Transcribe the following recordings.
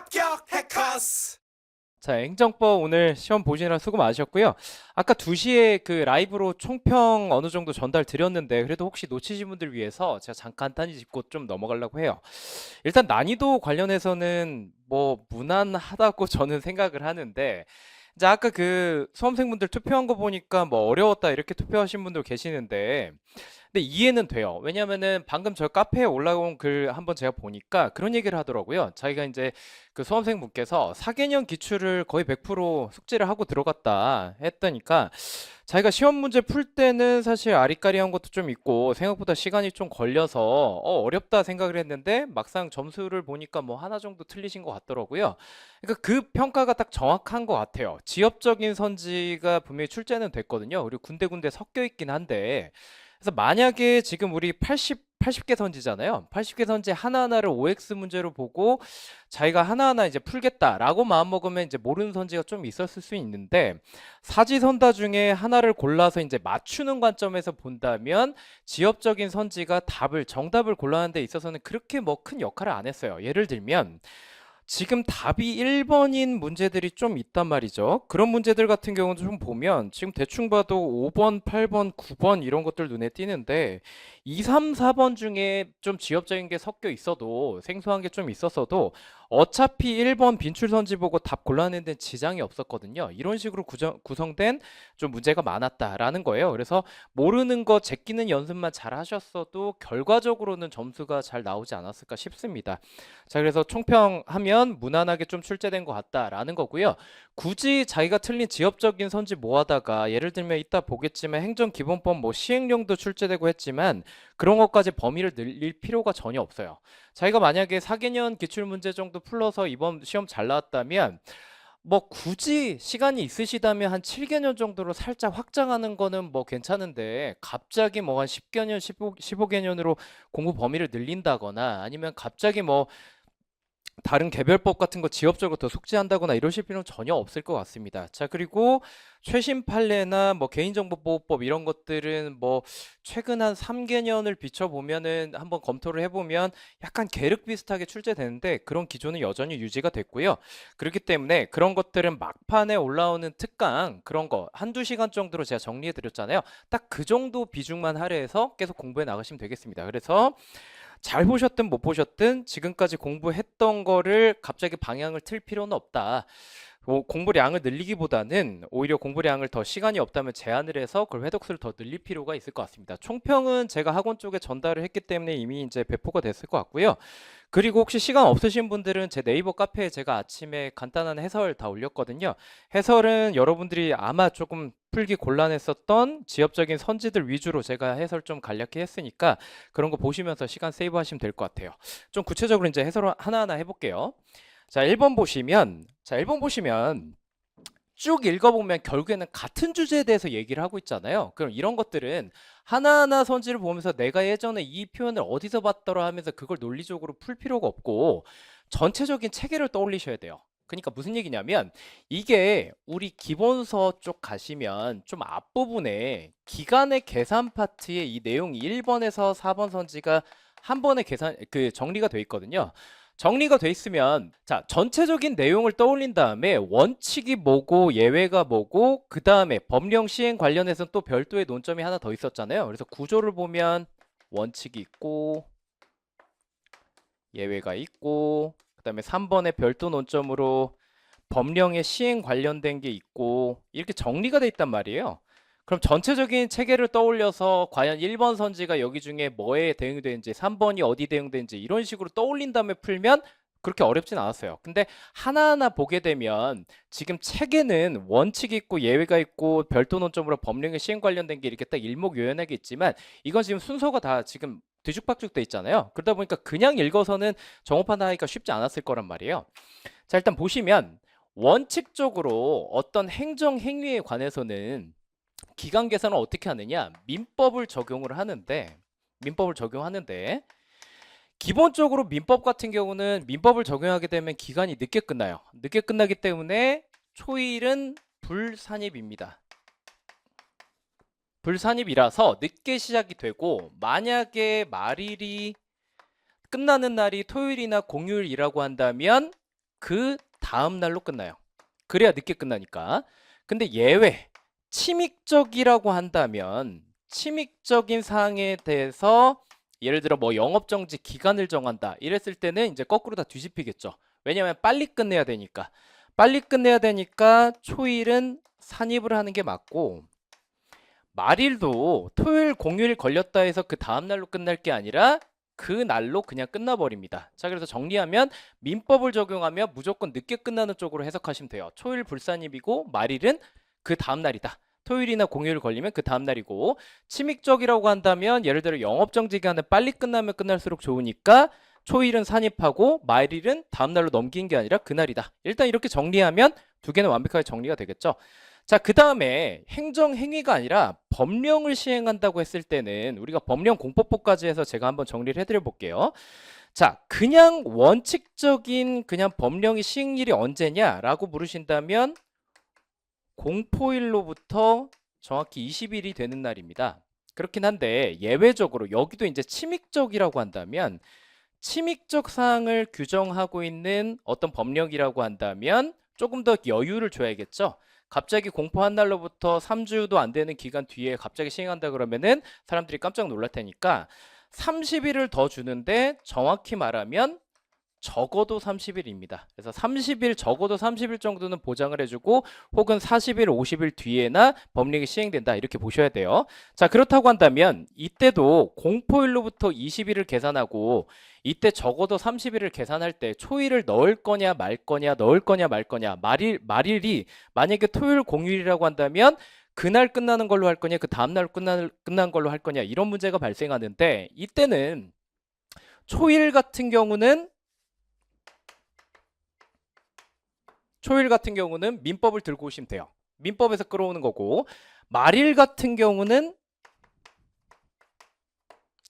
합격 해커스. 자, 행정법 오늘 시험 보시느라 수고 많으셨고요. 아까 2시에 그 라이브로 총평 어느 정도 전달 드렸는데 그래도 혹시 놓치신 분들 위해서 제가 잠깐 간단히 짚고 좀 넘어가려고 해요. 일단 난이도 관련해서는 뭐 무난하다고 저는 생각을 하는데 이제 아까 그 수험생분들 투표한 거 보니까 뭐 어려웠다 이렇게 투표하신 분들 계시는데 근데 이해는 돼요. 왜냐면은 방금 저 카페에 올라온 글 한번 제가 보니까 그런 얘기를 하더라고요. 자기가 이제 그 수험생분께서 4개년 기출을 거의 100% 숙제를 하고 들어갔다 했다니까 자기가 시험 문제 풀 때는 사실 아리까리한 것도 좀 있고 생각보다 시간이 좀 걸려서 어렵다 생각을 했는데 막상 점수를 보니까 뭐 하나 정도 틀리신 것 같더라고요. 그러니까 그 평가가 딱 정확한 것 같아요. 지엽적인 선지가 분명히 출제는 됐거든요. 그리고 군데군데 섞여 있긴 한데 그래서 만약에 지금 우리 80개 선지잖아요. 80개 선지 하나하나를 OX 문제로 보고 자기가 하나하나 이제 풀겠다라고 마음먹으면 이제 모르는 선지가 좀 있었을 수 있는데 사지선다 중에 하나를 골라서 이제 맞추는 관점에서 본다면 지엽적인 선지가 정답을 골라내는 데 있어서는 그렇게 뭐 큰 역할을 안 했어요. 예를 들면 지금 답이 1번인 문제들이 좀 있단 말이죠. 그런 문제들 같은 경우는 좀 보면 지금 대충 봐도 5번, 8번, 9번 이런 것들 눈에 띄는데 2, 3, 4번 중에 좀 지엽적인 게 섞여 있어도 생소한 게 좀 있었어도 어차피 1번 빈출선지 보고 답 골라내는 데는 지장이 없었거든요. 이런 식으로 구성된 좀 문제가 많았다라는 거예요. 그래서 모르는 거 제끼는 연습만 잘 하셨어도 결과적으로는 점수가 잘 나오지 않았을까 싶습니다. 자, 그래서 총평하면 무난하게 좀 출제된 것 같다라는 거고요. 굳이 자기가 틀린 지엽적인 선지 모아다가 예를 들면 이따 보겠지만 행정기본법 뭐 시행령도 출제되고 했지만 그런 것까지 범위를 늘릴 필요가 전혀 없어요. 자기가 만약에 4개년 기출문제 정도 풀러서 이번 시험 잘 나왔다면 뭐 굳이 시간이 있으시다면 한 7개년 정도로 살짝 확장하는 거는 뭐 괜찮은데 갑자기 뭐 한 10개년, 15개년으로 공부 범위를 늘린다거나 아니면 갑자기 뭐 다른 개별법 같은 거 지역적으로 더 숙지한다거나 이러실 필요는 전혀 없을 것 같습니다. 자, 그리고 최신 판례나 뭐 개인정보보호법 이런 것들은 뭐 최근 한 3개년을 비춰보면은 한번 검토를 해보면 약간 계륵 비슷하게 출제되는데 그런 기조는 여전히 유지가 됐고요. 그렇기 때문에 그런 것들은 막판에 올라오는 특강 그런 거 한두 시간 정도로 제가 정리해 드렸잖아요. 딱 그 정도 비중만 할애해서 계속 공부해 나가시면 되겠습니다. 그래서 잘 보셨든 못 보셨든 지금까지 공부했던 거를 갑자기 방향을 틀 필요는 없다. 공부량을 늘리기보다는 오히려 공부량을 더 시간이 없다면 제한을 해서 그걸 회독수를 더 늘릴 필요가 있을 것 같습니다. 총평은 제가 학원 쪽에 전달을 했기 때문에 이미 이제 배포가 됐을 것 같고요. 그리고 혹시 시간 없으신 분들은 제 네이버 카페에 제가 아침에 간단한 해설 다 올렸거든요. 해설은 여러분들이 아마 조금 풀기 곤란했었던 지엽적인 선지들 위주로 제가 해설 좀 간략히 했으니까 그런 거 보시면서 시간 세이브 하시면 될 것 같아요. 좀 구체적으로 이제 해설 하나하나 해볼게요. 자, 1번 보시면 쭉 읽어보면 결국에는 같은 주제에 대해서 얘기를 하고 있잖아요. 그럼 이런 것들은 하나하나 선지를 보면서 내가 예전에 이 표현을 어디서 봤더라 하면서 그걸 논리적으로 풀 필요가 없고 전체적인 체계를 떠올리셔야 돼요. 그러니까 무슨 얘기냐면 이게 우리 기본서 쪽 가시면 좀 앞부분에 기간의 계산 파트에 이 내용이 1번에서 4번 선지가 한 번에 정리가 돼 있거든요. 정리가 돼 있으면 자 전체적인 내용을 떠올린 다음에 원칙이 뭐고 예외가 뭐고 그 다음에 법령 시행 관련해서 또 별도의 논점이 하나 더 있었잖아요. 그래서 구조를 보면 원칙이 있고 예외가 있고 그 다음에 3번의 별도 논점으로 법령의 시행 관련된 게 있고 이렇게 정리가 돼 있단 말이에요. 그럼 전체적인 체계를 떠올려서 과연 1번 선지가 여기 중에 뭐에 대응되는지 3번이 어디 대응되는지 이런 식으로 떠올린 다음에 풀면 그렇게 어렵진 않았어요. 근데 하나하나 보게 되면 지금 체계는 원칙이 있고 예외가 있고 별도 논점으로 법령의 시행 관련된 게 이렇게 딱 일목요연하게 있지만 이건 지금 순서가 다 지금 뒤죽박죽 돼 있잖아요. 그러다 보니까 그냥 읽어서는 정오 판단하기가 쉽지 않았을 거란 말이에요. 자, 일단 보시면 원칙적으로 어떤 행정 행위에 관해서는 기간 계산을 어떻게 하느냐? 민법을 적용하는데 기본적으로 민법 같은 경우는 민법을 적용하게 되면 기간이 늦게 끝나요. 늦게 끝나기 때문에 초일은 불산입입니다. 불산입이라서 늦게 시작이 되고 만약에 말일이 끝나는 날이 토요일이나 공휴일이라고 한다면 그 다음 날로 끝나요. 그래야 늦게 끝나니까. 근데 예외, 침익적이라고 한다면 침익적인 사항에 대해서 예를 들어 뭐 영업정지 기간을 정한다 이랬을 때는 이제 거꾸로 다 뒤집히겠죠. 왜냐하면 빨리 끝내야 되니까. 빨리 끝내야 되니까 초일은 산입을 하는 게 맞고, 말일도 토요일 공휴일 걸렸다 해서 그 다음날로 끝날 게 아니라 그 날로 그냥 끝나버립니다. 자, 그래서 정리하면 민법을 적용하면 무조건 늦게 끝나는 쪽으로 해석하시면 돼요. 초일 불산입이고 말일은 그 다음날이다. 토요일이나 공휴일 걸리면 그 다음날이고, 침익적이라고 한다면 예를 들어 영업정지 기간은 빨리 끝나면 끝날수록 좋으니까 초일은 산입하고 말일은 다음날로 넘긴 게 아니라 그날이다. 일단 이렇게 정리하면 두 개는 완벽하게 정리가 되겠죠. 자, 그 다음에 행정행위가 아니라 법령을 시행한다고 했을 때는 우리가 법령 공포법까지 해서 제가 한번 정리를 해드려 볼게요. 자, 그냥 원칙적인 그냥 법령이 시행일이 언제냐라고 물으신다면 공포일로부터 정확히 20일이 되는 날입니다. 그렇긴 한데 예외적으로 여기도 이제 침익적이라고 한다면, 침익적 사항을 규정하고 있는 어떤 법령이라고 한다면 조금 더 여유를 줘야겠죠. 갑자기 공포한 날로부터 3주도 안 되는 기간 뒤에 갑자기 시행한다 그러면은 사람들이 깜짝 놀랄 테니까 30일을 더 주는데 정확히 말하면 적어도 30일입니다. 그래서 30일, 적어도 30일 정도는 보장을 해주고, 혹은 40일, 50일 뒤에나 법령이 시행된다 이렇게 보셔야 돼요. 자, 그렇다고 한다면 이때도 공포일로부터 20일을 계산하고 이때 적어도 30일을 계산할 때 초일을 넣을 거냐 말 거냐, 넣을 거냐 말 거냐, 말일이 만약에 토요일 공휴일이라고 한다면 그날 끝나는 걸로 할 거냐, 그 다음날 끝난 걸로 할 거냐, 이런 문제가 발생하는데, 이때는 초일 같은 경우는 민법을 들고 오시면 돼요. 민법에서 끌어오는 거고, 말일 같은 경우는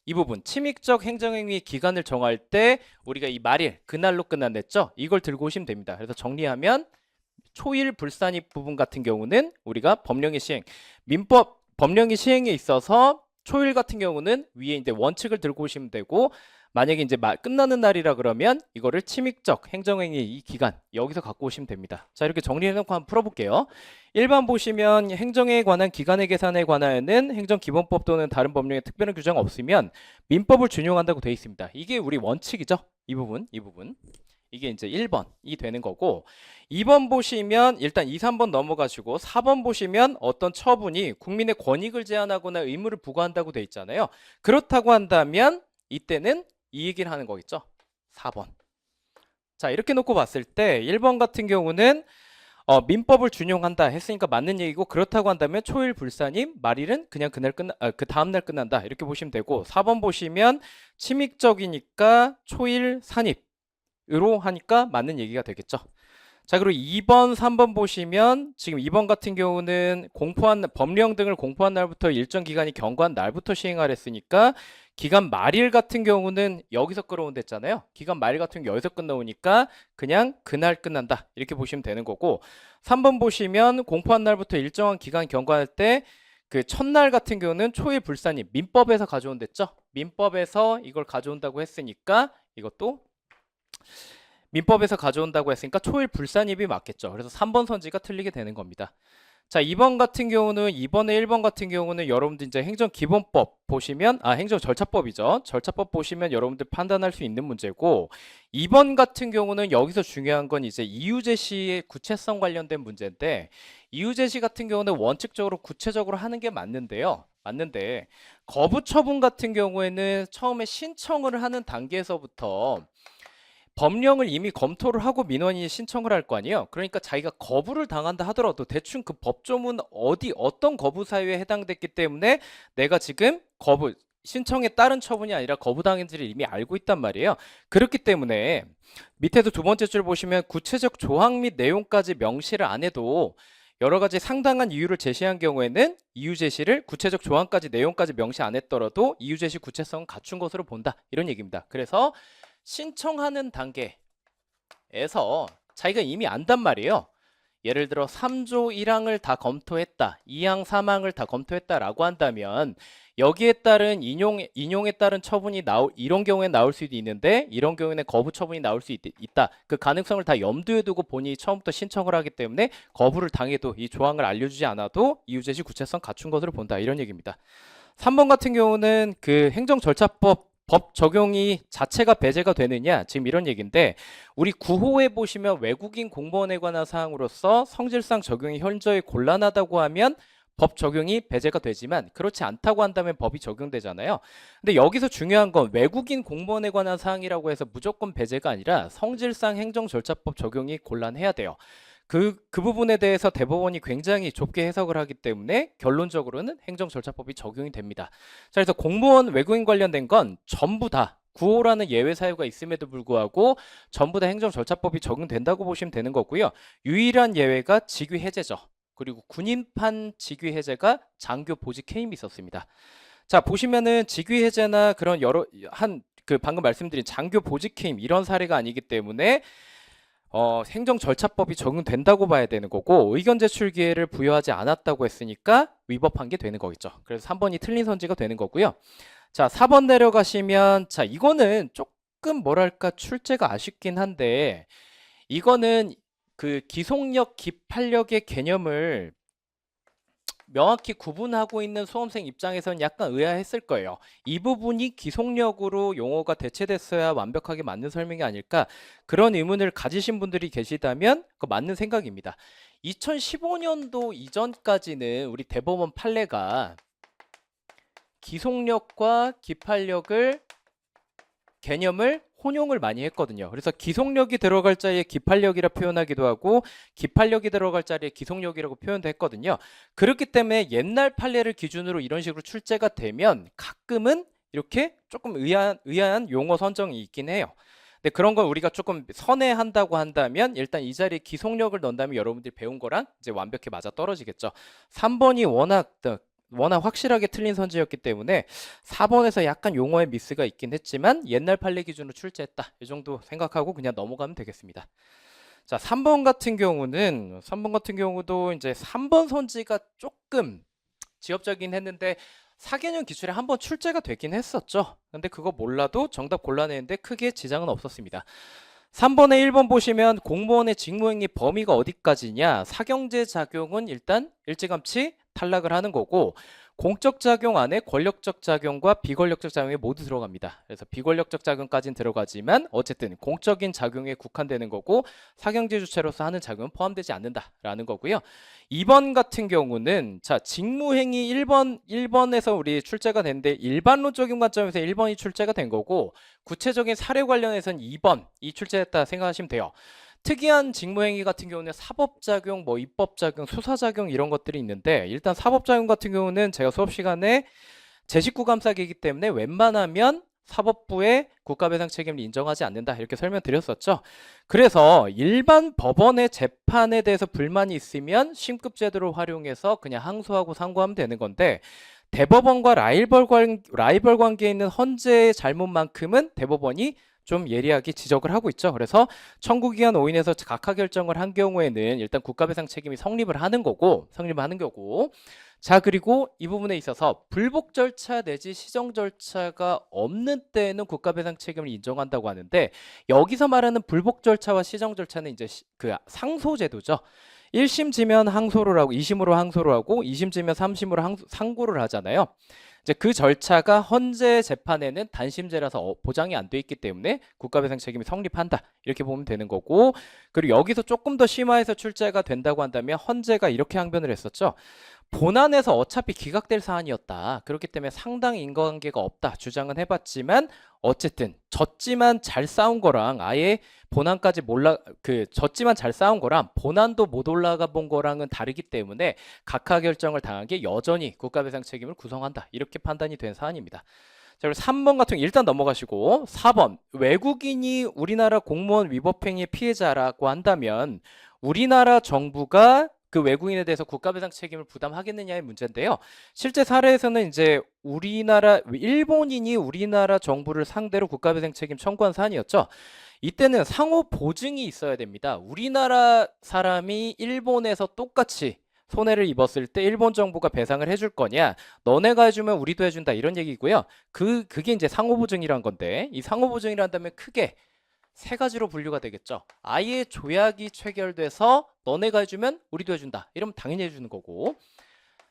이 부분 침익적 행정행위 기간을 정할 때 우리가 이 말일, 그날로 끝난댔죠? 이걸 들고 오시면 됩니다. 그래서 정리하면 초일 불산입 부분 같은 경우는 우리가 법령의 시행, 민법 법령의 시행에 있어서 초일 같은 경우는 위에 이제 원칙을 들고 오시면 되고, 만약에 이제 끝나는 날이라 그러면 이거를 침익적 행정행위 이 기간 여기서 갖고 오시면 됩니다. 자, 이렇게 정리해놓고 한번 풀어볼게요. 1번 보시면 행정에 관한 기간의 계산에 관하여는 행정기본법 또는 다른 법령에 특별한 규정 없으면 민법을 준용한다고 되어 있습니다. 이게 우리 원칙이죠. 이 부분. 이게 이제 1번이 되는 거고, 2번 보시면 일단 2, 3번 넘어가시고 4번 보시면 어떤 처분이 국민의 권익을 제한하거나 의무를 부과한다고 되어 있잖아요. 그렇다고 한다면 이때는 이 얘기를 하는 거겠죠. 4번. 자, 이렇게 놓고 봤을 때 1번 같은 경우는 민법을 준용한다 했으니까 맞는 얘기고, 그렇다고 한다면 초일 불산임, 말일은 그냥 그 다음날 끝난다 이렇게 보시면 되고, 4번 보시면 침익적이니까 초일 산입으로 하니까 맞는 얘기가 되겠죠. 자, 그리고 2번, 3번 보시면 지금 2번 같은 경우는 법령 등을 공포한 날부터 일정 기간이 경과한 날부터 시행하랬으니까 기간 말일 같은 경우는 여기서 끌어온댔잖아요. 기간 말일 같은 경우 여기서 끝나오니까 그냥 그날 끝난다 이렇게 보시면 되는 거고, 3번 보시면 공포한 날부터 일정한 기간 경과할 때 그 첫날 같은 경우는 초일 불산입, 민법에서 가져온댔죠. 민법에서 이걸 가져온다고 했으니까 이것도 민법에서 가져온다고 했으니까 초일 불산입이 맞겠죠. 그래서 3번 선지가 틀리게 되는 겁니다. 자, 2번 같은 경우는 2번에 1번 같은 경우는 여러분들 이제 행정기본법 보시면 행정절차법이죠. 절차법 보시면 여러분들 판단할 수 있는 문제고, 2번 같은 경우는 여기서 중요한 건 이제 이유제시의 구체성 관련된 문제인데, 이유제시 같은 경우는 원칙적으로 구체적으로 하는 게 맞는데 거부 처분 같은 경우에는 처음에 신청을 하는 단계에서부터 법령을 이미 검토를 하고 민원인이 신청을 할 거 아니에요. 그러니까 자기가 거부를 당한다 하더라도 대충 그 법조문 어떤 거부 사유에 해당됐기 때문에 내가 지금 신청에 따른 처분이 아니라 거부당한지를 이미 알고 있단 말이에요. 그렇기 때문에 밑에도 두 번째 줄 보시면 구체적 조항 및 내용까지 명시를 안 해도 여러 가지 상당한 이유를 제시한 경우에는 이유 제시를 구체적 조항까지 내용까지 명시 안 했더라도 이유 제시 구체성은 갖춘 것으로 본다 이런 얘기입니다. 그래서 신청하는 단계에서 자기가 이미 안단 말이에요. 예를 들어 3조 1항을 다 검토했다, 2항 3항을 다 검토했다라고 한다면 여기에 따른 인용에 따른 처분이 이런 경우에 나올 수도 있는데 이런 경우에는 거부 처분이 나올 수 있다. 그 가능성을 다 염두에 두고 본인이 처음부터 신청을 하기 때문에 거부를 당해도 이 조항을 알려주지 않아도 이유제시 구체성 갖춘 것으로 본다. 이런 얘기입니다. 3번 같은 경우는 그 행정절차법 법 적용이 자체가 배제가 되느냐 지금 이런 얘기인데 우리 9호에 보시면 외국인 공무원에 관한 사항으로서 성질상 적용이 현저히 곤란하다고 하면 법 적용이 배제가 되지만 그렇지 않다고 한다면 법이 적용되잖아요. 근데 여기서 중요한 건 외국인 공무원에 관한 사항이라고 해서 무조건 배제가 아니라 성질상 행정절차법 적용이 곤란해야 돼요. 그 부분에 대해서 대법원이 굉장히 좁게 해석을 하기 때문에 결론적으로는 행정절차법이 적용이 됩니다. 자, 그래서 공무원 외국인 관련된 건 전부 다 9호라는 예외 사유가 있음에도 불구하고 전부 다 행정절차법이 적용된다고 보시면 되는 거고요. 유일한 예외가 직위 해제죠. 그리고 군인판 직위 해제가 장교 보직 해임이 있었습니다. 자, 보시면은 직위 해제나 그런 방금 말씀드린 장교 보직 해임 이런 사례가 아니기 때문에 행정절차법이 적용된다고 봐야 되는 거고 의견 제출 기회를 부여하지 않았다고 했으니까 위법한 게 되는 거겠죠. 그래서 3번이 틀린 선지가 되는 거고요. 자, 4번 내려가시면 자, 이거는 조금 뭐랄까 출제가 아쉽긴 한데 이거는 그 기속력, 기판력의 개념을 명확히 구분하고 있는 수험생 입장에서는 약간 의아했을 거예요. 이 부분이 기속력으로 용어가 대체됐어야 완벽하게 맞는 설명이 아닐까 그런 의문을 가지신 분들이 계시다면 그 맞는 생각입니다. 2015년도 이전까지는 우리 대법원 판례가 기속력과 기판력을 개념을 혼용을 많이 했거든요. 그래서 기속력이 들어갈 자리에 기판력이라 표현하기도 하고 기판력이 들어갈 자리에 기속력이라고 표현도 했거든요. 그렇기 때문에 옛날 판례를 기준으로 이런 식으로 출제가 되면 가끔은 이렇게 조금 의아한 용어 선정이 있긴 해요. 근데 그런 걸 우리가 조금 선회한다고 한다면 일단 이 자리에 기속력을 넣는다면 여러분들이 배운 거랑 이제 완벽히 맞아 떨어지겠죠. 3번이 워낙 확실하게 틀린 선지였기 때문에 4번에서 약간 용어의 미스가 있긴 했지만 옛날 판례 기준으로 출제했다. 이 정도 생각하고 그냥 넘어가면 되겠습니다. 자, 3번 같은 경우도 이제 3번 선지가 조금 지엽적이긴 했는데 4개년 기출에 한번 출제가 되긴 했었죠. 근데 그거 몰라도 정답 골라내는데 크게 지장은 없었습니다. 3번에 1번 보시면 공무원의 직무행위 범위가 어디까지냐 사경제 작용은 일단 일찌감치 탈락을 하는 거고 공적 작용 안에 권력적 작용과 비권력적 작용이 모두 들어갑니다. 그래서 비권력적 작용까지는 들어가지만 어쨌든 공적인 작용에 국한되는 거고 사경제 주체로서 하는 작용은 포함되지 않는다라는 거고요. 2번 같은 경우는 자 직무행위 1번에서 우리 출제가 됐는데 일반론적인 관점에서 1번이 출제가 된 거고 구체적인 사례 관련해서는 2번이 출제됐다 생각하시면 돼요. 특이한 직무행위 같은 경우는 사법작용, 입법작용, 수사작용 이런 것들이 있는데 일단 사법작용 같은 경우는 제가 수업 시간에 제 식구 감싸기이기 때문에 웬만하면 사법부의 국가배상 책임을 인정하지 않는다 이렇게 설명드렸었죠. 그래서 일반 법원의 재판에 대해서 불만이 있으면 심급제도를 활용해서 그냥 항소하고 상고하면 되는 건데 대법원과 라이벌 관계에 있는 헌재의 잘못만큼은 대법원이 좀 예리하게 지적을 하고 있죠. 그래서 청구기한 오인에서 각하 결정을 한 경우에는 일단 국가배상 책임이 성립을 하는 거고 자 그리고 이 부분에 있어서 불복 절차 내지 시정 절차가 없는 때에는 국가배상 책임을 인정한다고 하는데 여기서 말하는 불복 절차와 시정 절차는 이제 그 상소제도죠. 1심 지면 항소를 하고 2심으로 항소를 하고 2심 지면 3심으로 상고를 하잖아요. 이제 그 절차가 헌재 재판에는 단심제라서 보장이 안 돼 있기 때문에 국가배상 책임이 성립한다. 이렇게 보면 되는 거고 그리고 여기서 조금 더 심화해서 출제가 된다고 한다면 헌재가 이렇게 항변을 했었죠. 본안에서 어차피 기각될 사안이었다. 그렇기 때문에 상당히 인과관계가 없다. 주장은 해봤지만 어쨌든 졌지만 잘 싸운 거랑 아예 본안까지 졌지만 잘 싸운 거랑 본안도 못 올라가 본 거랑은 다르기 때문에 각하 결정을 당한 게 여전히 국가배상 책임을 구성한다. 이렇게 판단이 된 사안입니다. 자, 그리고 3번 같은 경우 일단 넘어가시고 4번 외국인이 우리나라 공무원 위법행위 피해자라고 한다면 우리나라 정부가 그 외국인에 대해서 국가배상 책임을 부담하겠느냐의 문제인데요. 실제 사례에서는 이제 일본인이 우리나라 정부를 상대로 국가배상 책임 청구한 사안이었죠. 이때는 상호 보증이 있어야 됩니다. 우리나라 사람이 일본에서 똑같이 손해를 입었을 때 일본 정부가 배상을 해줄 거냐, 너네가 해주면 우리도 해준다, 이런 얘기고요. 그게 이제 상호보증이란 건데, 이 상호보증이란다면 크게 세 가지로 분류가 되겠죠. 아예 조약이 체결돼서 너네가 해주면 우리도 해준다, 이러면 당연히 해주는 거고,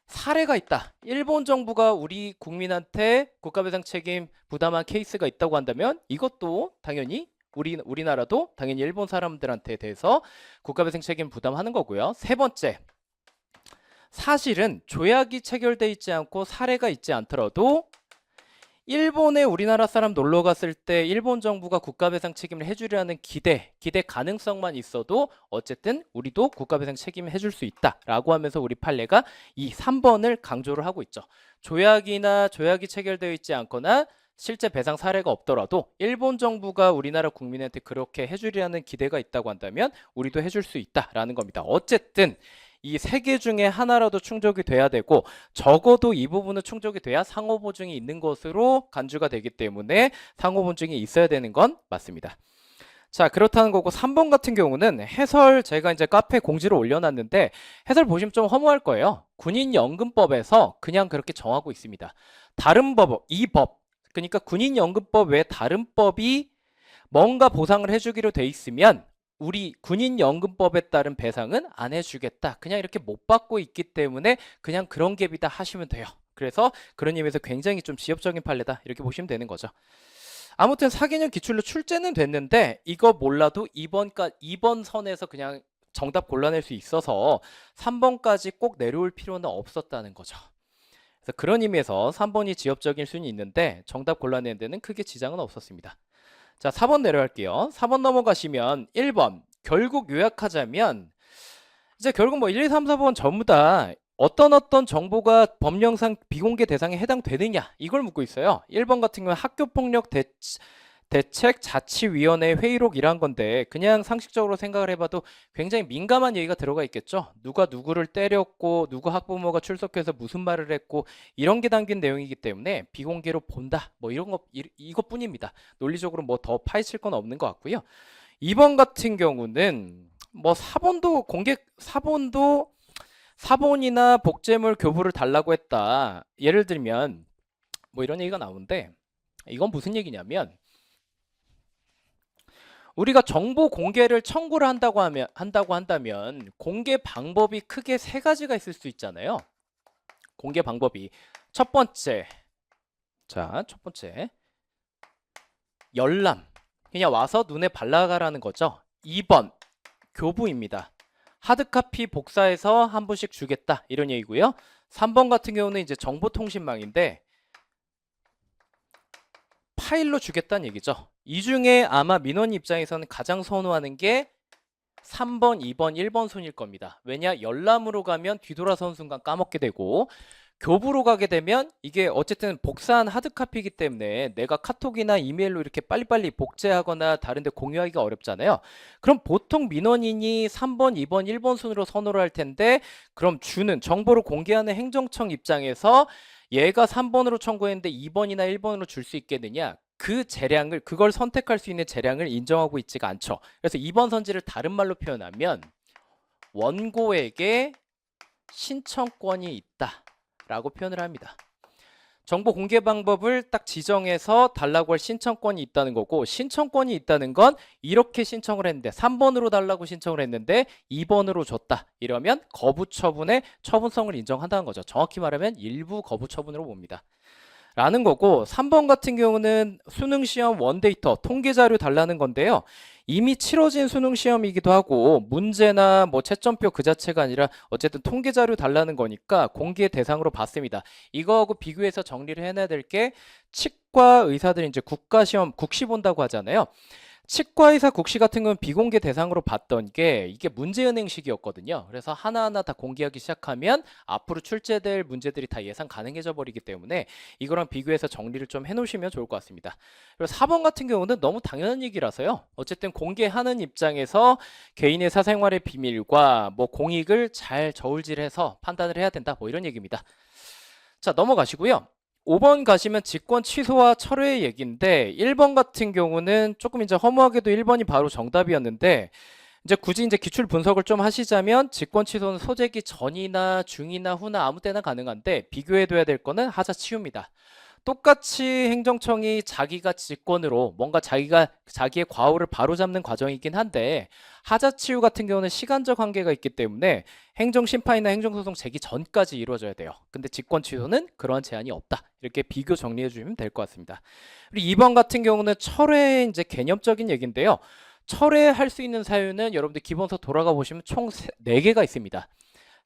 사례가 있다, 일본 정부가 우리 국민한테 국가배상 책임 부담한 케이스가 있다고 한다면 이것도 당연히 우리나라도 당연히 일본 사람들한테 대해서 국가배상 책임 부담하는 거고요. 세 번째, 사실은 조약이 체결돼 있지 않고 사례가 있지 않더라도 일본에 우리나라 사람 놀러 갔을 때 일본 정부가 국가배상 책임을 해주려는 기대 가능성만 있어도 어쨌든 우리도 국가배상 책임을 해줄 수 있다라고 하면서 우리 판례가 이 3번을 강조를 하고 있죠. 조약이 체결되어 있지 않거나 실제 배상 사례가 없더라도 일본 정부가 우리나라 국민한테 그렇게 해주려는 기대가 있다고 한다면 우리도 해줄 수 있다라는 겁니다. 어쨌든 이 세 개 중에 하나라도 충족이 돼야 되고 적어도 이 부분은 충족이 돼야 상호보증이 있는 것으로 간주가 되기 때문에 상호보증이 있어야 되는 건 맞습니다. 자, 그렇다는 거고 3번 같은 경우는 해설 제가 이제 카페 공지를 올려놨는데 해설 보시면 좀 허무할 거예요. 군인연금법에서 그냥 그렇게 정하고 있습니다. 다른 이 법, 그러니까 군인연금법 외에 다른 법이 뭔가 보상을 해주기로 돼 있으면 우리 군인연금법에 따른 배상은 안 해주겠다, 그냥 이렇게 못 받고 있기 때문에 그냥 그런 갭이다 하시면 돼요. 그래서 그런 의미에서 굉장히 좀 지엽적인 판례다, 이렇게 보시면 되는 거죠. 아무튼 4개년 기출로 출제는 됐는데 이거 몰라도 2번 선에서 그냥 정답 골라낼 수 있어서 3번까지 꼭 내려올 필요는 없었다는 거죠. 그래서 그런 의미에서 3번이 지엽적일 수는 있는데 정답 골라내는 데는 크게 지장은 없었습니다. 자, 4번 내려갈게요. 4번 넘어가시면 1번, 결국 요약하자면 이제 결국 뭐 1, 2, 3, 4번 전부 다 어떤 정보가 법령상 비공개 대상에 해당되느냐, 이걸 묻고 있어요. 1번 같은 경우는 학교폭력 대책 자치위원회 회의록이란 건데 그냥 상식적으로 생각을 해봐도 굉장히 민감한 얘기가 들어가 있겠죠. 누가 누구를 때렸고 누구 학부모가 출석해서 무슨 말을 했고 이런 게 담긴 내용이기 때문에 비공개로 본다, 뭐 이런 거 이것뿐입니다. 논리적으로 뭐 더 파헤칠 건 없는 것 같고요. 2번 같은 경우는 뭐 사본이나 복제물 교부를 달라고 했다. 예를 들면 뭐 이런 얘기가 나오는데 이건 무슨 얘기냐면 우리가 정보 공개를 청구를 한다고 한다면 공개 방법이 크게 세 가지가 있을 수 있잖아요. 공개 방법이 첫 번째 열람, 그냥 와서 눈에 발라가라는 거죠. 2번 교부입니다. 하드카피 복사해서 한 분씩 주겠다, 이런 얘기고요. 3번 같은 경우는 이제 정보통신망인데 파일로 주겠다는 얘기죠. 이 중에 아마 민원 입장에서는 가장 선호하는 게 3번, 2번, 1번 순일 겁니다. 왜냐? 열람으로 가면 뒤돌아서는 순간 까먹게 되고 교부로 가게 되면 이게 어쨌든 복사한 하드카피이기 때문에 내가 카톡이나 이메일로 이렇게 빨리빨리 복제하거나 다른데 공유하기가 어렵잖아요. 그럼 보통 민원인이 3번, 2번, 1번 순으로 선호를 할 텐데 그럼 정보를 공개하는 행정청 입장에서 얘가 3번으로 청구했는데 2번이나 1번으로 줄 수 있겠느냐? 그걸 선택할 수 있는 재량을 인정하고 있지가 않죠. 그래서 2번 선지를 다른 말로 표현하면 원고에게 신청권이 있다라고 표현을 합니다. 정보 공개 방법을 딱 지정해서 달라고 할 신청권이 있다는 거고, 신청권이 있다는 건 이렇게 신청을 했는데 3번으로 달라고 신청을 했는데 2번으로 줬다, 이러면 거부 처분의 처분성을 인정한다는 거죠. 정확히 말하면 일부 거부 처분으로 봅니다. 라는 거고, 3번 같은 경우는 수능시험 원데이터 통계자료 달라는 건데요. 이미 치러진 수능시험이기도 하고 문제나 뭐 채점표 그 자체가 아니라 어쨌든 통계자료 달라는 거니까 공개 대상으로 봤습니다. 이거하고 비교해서 정리를 해놔야 될 게 치과 의사들이 이제 국가시험 국시 본다고 하잖아요. 치과의사 국시 같은 건 비공개 대상으로 봤던 게 이게 문제은행식이었거든요. 그래서 하나하나 다 공개하기 시작하면 앞으로 출제될 문제들이 다 예상 가능해져 버리기 때문에 이거랑 비교해서 정리를 좀 해놓으시면 좋을 것 같습니다. 그리고 4번 같은 경우는 너무 당연한 얘기라서요. 어쨌든 공개하는 입장에서 개인의 사생활의 비밀과 뭐 공익을 잘 저울질해서 판단을 해야 된다. 뭐 이런 얘기입니다. 자, 넘어가시고요. 5번 가시면 직권 취소와 철회의 얘기인데 1번 같은 경우는 조금 이제 허무하게도 1번이 바로 정답이었는데 이제 굳이 이제 기출 분석을 좀 하시자면 직권 취소는 소재기 전이나 중이나 후나 아무 때나 가능한데 비교해둬야 될 거는 하자 치유입니다. 똑같이 행정청이 자기가 직권으로 뭔가 자기의 과오를 바로잡는 과정이긴 한데 하자치유 같은 경우는 시간적 한계가 있기 때문에 행정심판이나 행정소송 제기 전까지 이루어져야 돼요. 근데 직권취소는 그러한 제한이 없다. 이렇게 비교 정리해 주시면 될 것 같습니다. 그리고 2번 같은 경우는 철회의 이제 개념적인 얘기인데요. 철회할 수 있는 사유는 여러분들 기본서 돌아가 보시면 총 4개가 있습니다.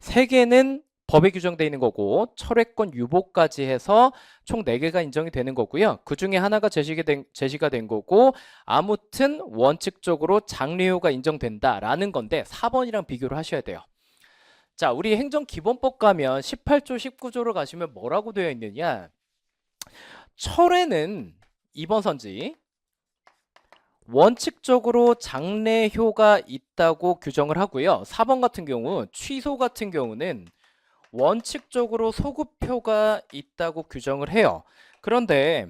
3개는 법에 규정되어 있는 거고 철회권 유보까지 해서 총 4개가 인정이 되는 거고요. 그 중에 하나가 제시가 된 거고 아무튼 원칙적으로 장래효가 인정된다라는 건데 4번이랑 비교를 하셔야 돼요. 자, 우리 행정기본법 가면 18조 19조를 가시면 뭐라고 되어 있느냐. 철회는 2번 선지 원칙적으로 장래효가 있다고 규정을 하고요. 4번 같은 경우 취소 같은 경우는 원칙적으로 소급효가 있다고 규정을 해요. 그런데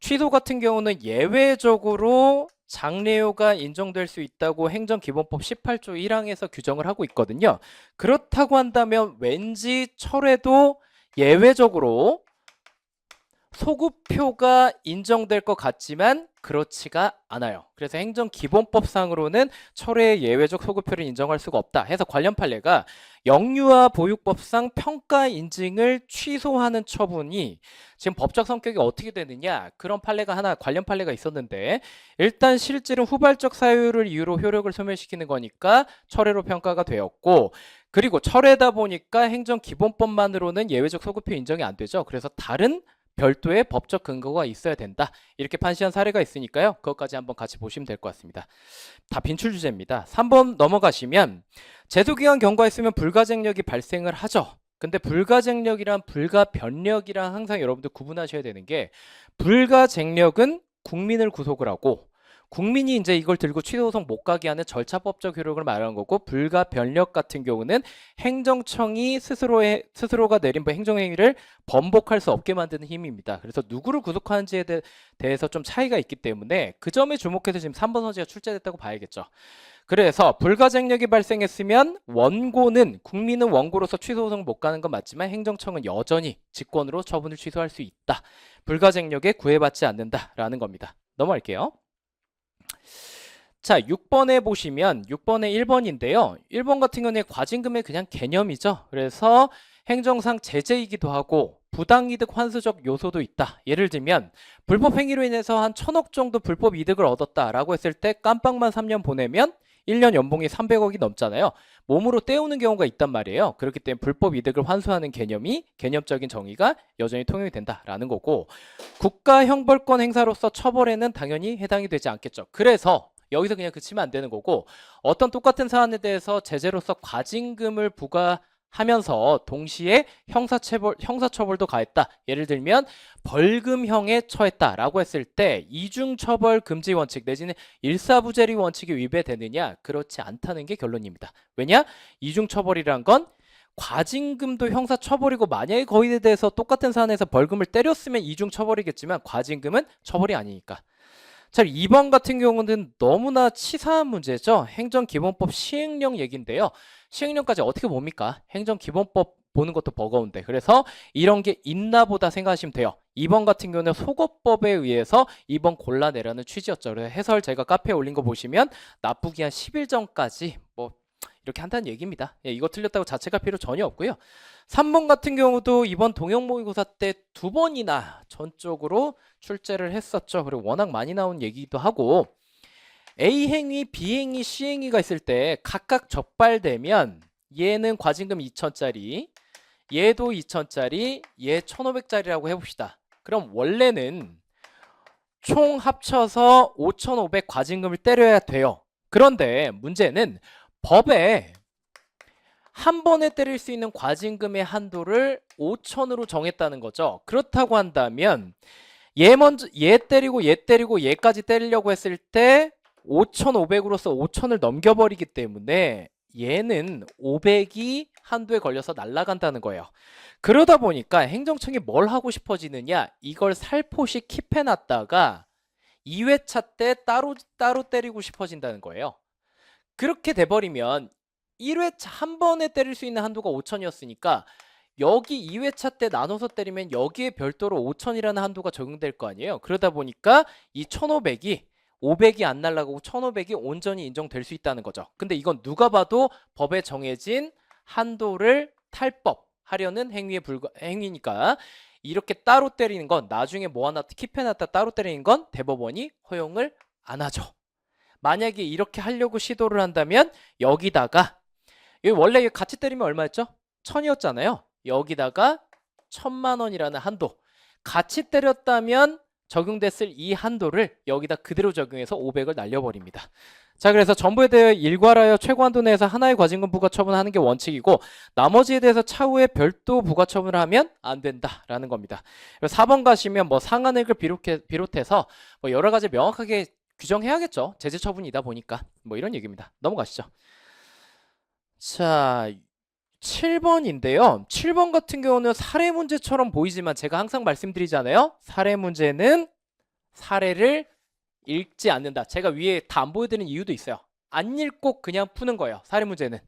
취소 같은 경우는 예외적으로 장래효가 인정될 수 있다고 행정기본법 18조 1항에서 규정을 하고 있거든요. 그렇다고 한다면 왠지 철회도 예외적으로 소급효가 인정될 것 같지만 그렇지가 않아요. 그래서 행정기본법상으로는 철회의 예외적 소급효를 인정할 수가 없다 해서 관련 판례가 영유아 보육법상 평가 인증을 취소하는 처분이 지금 법적 성격이 어떻게 되느냐, 그런 판례가 하나 관련 판례가 있었는데 일단 실질은 후발적 사유를 이유로 효력을 소멸시키는 거니까 철회로 평가가 되었고, 그리고 철회다 보니까 행정기본법만으로는 예외적 소급효 인정이 안 되죠. 그래서 다른 별도의 법적 근거가 있어야 된다. 이렇게 판시한 사례가 있으니까요. 그것까지 한번 같이 보시면 될 것 같습니다. 다 빈출 주제입니다. 3번 넘어가시면 제도기간 경과했으면 불가쟁력이 발생을 하죠. 근데 불가쟁력이랑 불가변력이랑 항상 여러분들 구분하셔야 되는 게 불가쟁력은 국민을 구속을 하고 국민이 이제 이걸 들고 취소소송 못 가게 하는 절차법적 효력을 말하는 거고, 불가변력 같은 경우는 행정청이 스스로가 내린 행정행위를 번복할 수 없게 만드는 힘입니다. 그래서 누구를 구속하는지에 대해서 좀 차이가 있기 때문에 그 점에 주목해서 지금 3번 선지가 출제됐다고 봐야겠죠. 그래서 불가쟁력이 발생했으면 원고는, 국민은 원고로서 취소소송 못 가는 건 맞지만 행정청은 여전히 직권으로 처분을 취소할 수 있다. 불가쟁력에 구애받지 않는다라는 겁니다. 넘어갈게요. 자, 6번에 보시면 6번에 1번인데요. 1번 같은 경우에 과징금의 그냥 개념이죠. 그래서 행정상 제재이기도 하고 부당이득 환수적 요소도 있다. 예를 들면 불법 행위로 인해서 한 1,000억 정도 불법 이득을 얻었다라고 했을 때 깜빵만 3년 보내면 1년 연봉이 300억이 넘잖아요. 몸으로 때우는 경우가 있단 말이에요. 그렇기 때문에 불법 이득을 환수하는 개념적인 정의가 여전히 통용이 된다라는 거고, 국가 형벌권 행사로서 처벌에는 당연히 해당이 되지 않겠죠. 그래서 여기서 그냥 그치면 안 되는 거고, 어떤 똑같은 사안에 대해서 제재로서 과징금을 부과하면서 동시에 형사처벌도 가했다. 예를 들면 벌금형에 처했다라고 했을 때 이중처벌 금지 원칙 내지는 일사부재리 원칙이 위배되느냐? 그렇지 않다는 게 결론입니다. 왜냐? 이중처벌이란 건 과징금도 형사처벌이고, 만약에 거기에 대해서 똑같은 사안에서 벌금을 때렸으면 이중처벌이겠지만 과징금은 처벌이 아니니까. 자, 2번 같은 경우는 너무나 치사한 문제죠. 행정기본법 시행령 얘기인데요. 시행령까지 어떻게 봅니까? 행정기본법 보는 것도 버거운데. 그래서 이런 게 있나 보다 생각하시면 돼요. 2번 같은 경우는 속어법에 의해서 2번 골라내라는 취지였죠. 그래서 해설 제가 카페에 올린 거 보시면 납부기 한 10일 전까지 뭐 이렇게 한다는 얘기입니다. 예, 이거 틀렸다고 자책할 필요 전혀 없고요. 3번 같은 경우도 이번 동형 모의고사 때 2번이나 전적으로 출제를 했었죠. 그리고 워낙 많이 나온 얘기기도 하고, A 행위, B 행위, C 행위가 있을 때 각각 적발되면 얘는 과징금 2,000짜리, 얘도 2,000짜리, 얘 1,500짜리라고 해봅시다. 그럼 원래는 총 합쳐서 5,500 과징금을 때려야 돼요. 그런데 문제는 법에 한 번에 때릴 수 있는 과징금의 한도를 5,000으로 정했다는 거죠. 그렇다고 한다면 얘 때리고 얘까지 때리려고 했을 때 5,500으로서 5,000을 넘겨버리기 때문에 얘는 500이 한도에 걸려서 날아간다는 거예요. 그러다 보니까 행정청이 뭘 하고 싶어지느냐, 이걸 살포시 킵해놨다가 2회차 때 따로 때리고 싶어진다는 거예요. 그렇게 돼버리면 1회차 한 번에 때릴 수 있는 한도가 5,000이었으니까 여기 2회차 때 나눠서 때리면 여기에 별도로 5,000이라는 한도가 적용될 거 아니에요. 그러다 보니까 이 1,500이 500이 안 날아가고 1,500이 온전히 인정될 수 있다는 거죠. 근데 이건 누가 봐도 법에 정해진 한도를 탈법하려는 행위니까 이렇게 따로 때리는 건, 나중에 뭐 하나 킵해놨다 따로 때리는 건 대법원이 허용을 안 하죠. 만약에 이렇게 하려고 시도를 한다면 여기다가, 여기 원래 같이 때리면 얼마였죠? 1,000이었잖아요. 여기다가 1,000만 원이라는 한도, 같이 때렸다면 적용됐을 이 한도를 여기다 그대로 적용해서 500을 날려버립니다. 자, 그래서 전부에 대해 일괄하여 최고 한도 내에서 하나의 과징금 부과 처분하는 게 원칙이고, 나머지에 대해서 차후에 별도 부과 처분을 하면 안 된다라는 겁니다. 4번 가시면 뭐 상한액을 비롯해서 뭐 여러 가지 명확하게 규정해야겠죠. 제재 처분이다 보니까 뭐 이런 얘기입니다. 넘어가시죠. 자, 7번인데요. 7번 같은 경우는 사례 문제처럼 보이지만 제가 항상 말씀드리잖아요. 사례 문제는 사례를 읽지 않는다. 제가 위에 다 안 보여드리는 이유도 있어요. 안 읽고 그냥 푸는 거예요. 사례 문제는.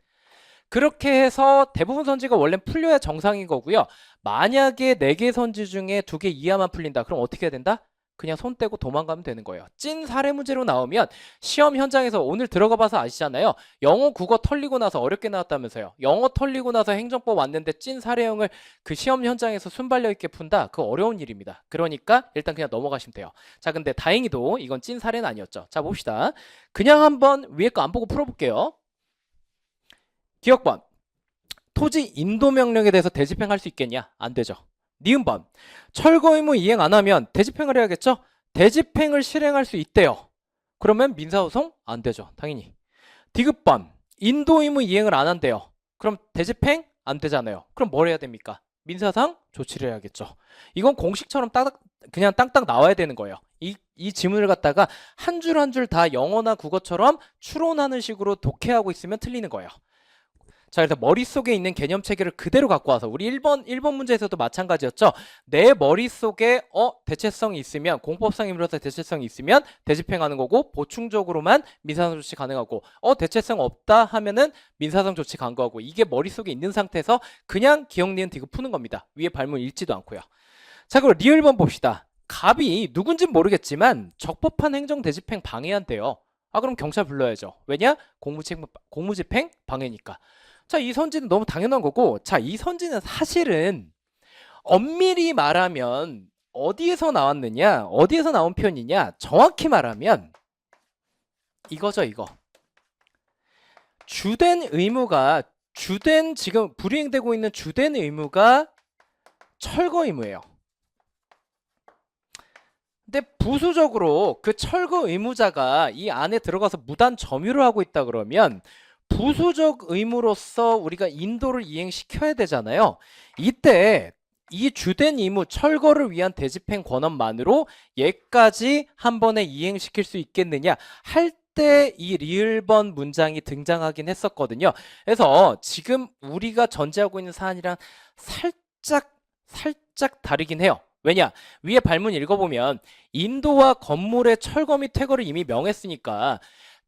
그렇게 해서 대부분 선지가 원래 풀려야 정상인 거고요. 만약에 4개 선지 중에 2개 이하만 풀린다. 그럼 어떻게 해야 된다? 그냥 손 떼고 도망가면 되는 거예요. 찐 사례 문제로 나오면 시험 현장에서 오늘 들어가 봐서 아시잖아요. 영어 국어 털리고 나서 어렵게 나왔다면서요. 영어 털리고 나서 행정법 왔는데 찐 사례형을 그 시험 현장에서 순발력 있게 푼다? 그거 어려운 일입니다. 그러니까 일단 그냥 넘어가시면 돼요. 자, 근데 다행히도 이건 찐 사례는 아니었죠. 자, 봅시다. 그냥 한번 위에 거 안 보고 풀어볼게요. 기억번. 토지 인도 명령에 대해서 대집행할 수 있겠냐? 안 되죠. 니은번. 철거 의무 이행 안 하면 대집행을 해야겠죠? 대집행을 실행할 수 있대요. 그러면 민사소송? 안 되죠. 당연히. 디귿번. 인도 의무 이행을 안 한대요. 그럼 대집행? 안 되잖아요. 그럼 뭘 해야 됩니까? 민사상 조치를 해야겠죠. 이건 공식처럼 그냥 땅땅 나와야 되는 거예요. 이 지문을 갖다가 한 줄 한 줄 다 영어나 국어처럼 추론하는 식으로 독해하고 있으면 틀리는 거예요. 자, 그래서 머릿속에 있는 개념 체계를 그대로 갖고 와서 우리 1번 문제에서도 마찬가지였죠. 내 머릿속에 대체성이 있으면, 공법상 힘으로서 대체성이 있으면 대집행하는 거고, 보충적으로만 민사상 조치 가능하고, 대체성 없다 하면은 민사상 조치 간거하고, 이게 머릿속에 있는 상태에서 그냥 기억, 니은, 디귿 푸는 겁니다. 위에 발문 읽지도 않고요. 자, 그럼 리을번 봅시다. 갑이 누군진 모르겠지만 적법한 행정 대집행 방해한대요. 그럼 경찰 불러야죠. 왜냐? 공무집행 방해니까. 자, 이 선지는 너무 당연한 거고, 자, 이 선지는 사실은 엄밀히 말하면 어디에서 나왔느냐, 어디에서 나온 표현이냐, 정확히 말하면 이거죠, 이거. 지금 불이행되고 있는 주된 의무가 철거 의무예요. 근데 부수적으로 그 철거 의무자가 이 안에 들어가서 무단 점유를 하고 있다 그러면 부수적 의무로서 우리가 인도를 이행시켜야 되잖아요. 이때 이 주된 의무 철거를 위한 대집행 권한만으로 얘까지 한 번에 이행시킬 수 있겠느냐 할 때 이 리을번 문장이 등장하긴 했었거든요. 그래서 지금 우리가 전제하고 있는 사안이랑 살짝 다르긴 해요. 왜냐? 위에 발문 읽어보면 인도와 건물의 철거 및 퇴거를 이미 명했으니까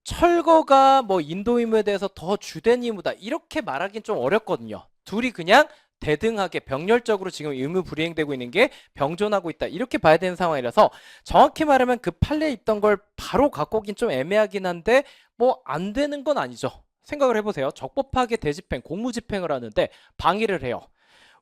철거가 뭐 인도 의무에 대해서 더 주된 의무다 이렇게 말하기는 좀 어렵거든요. 둘이 그냥 대등하게 병렬적으로 지금 의무 불이행되고 있는 게 병존하고 있다 이렇게 봐야 되는 상황이라서 정확히 말하면 그 판례에 있던 걸 바로 갖고 오긴 좀 애매하긴 한데 뭐 안 되는 건 아니죠. 생각을 해보세요. 적법하게 대집행, 공무집행을 하는데 방해를 해요.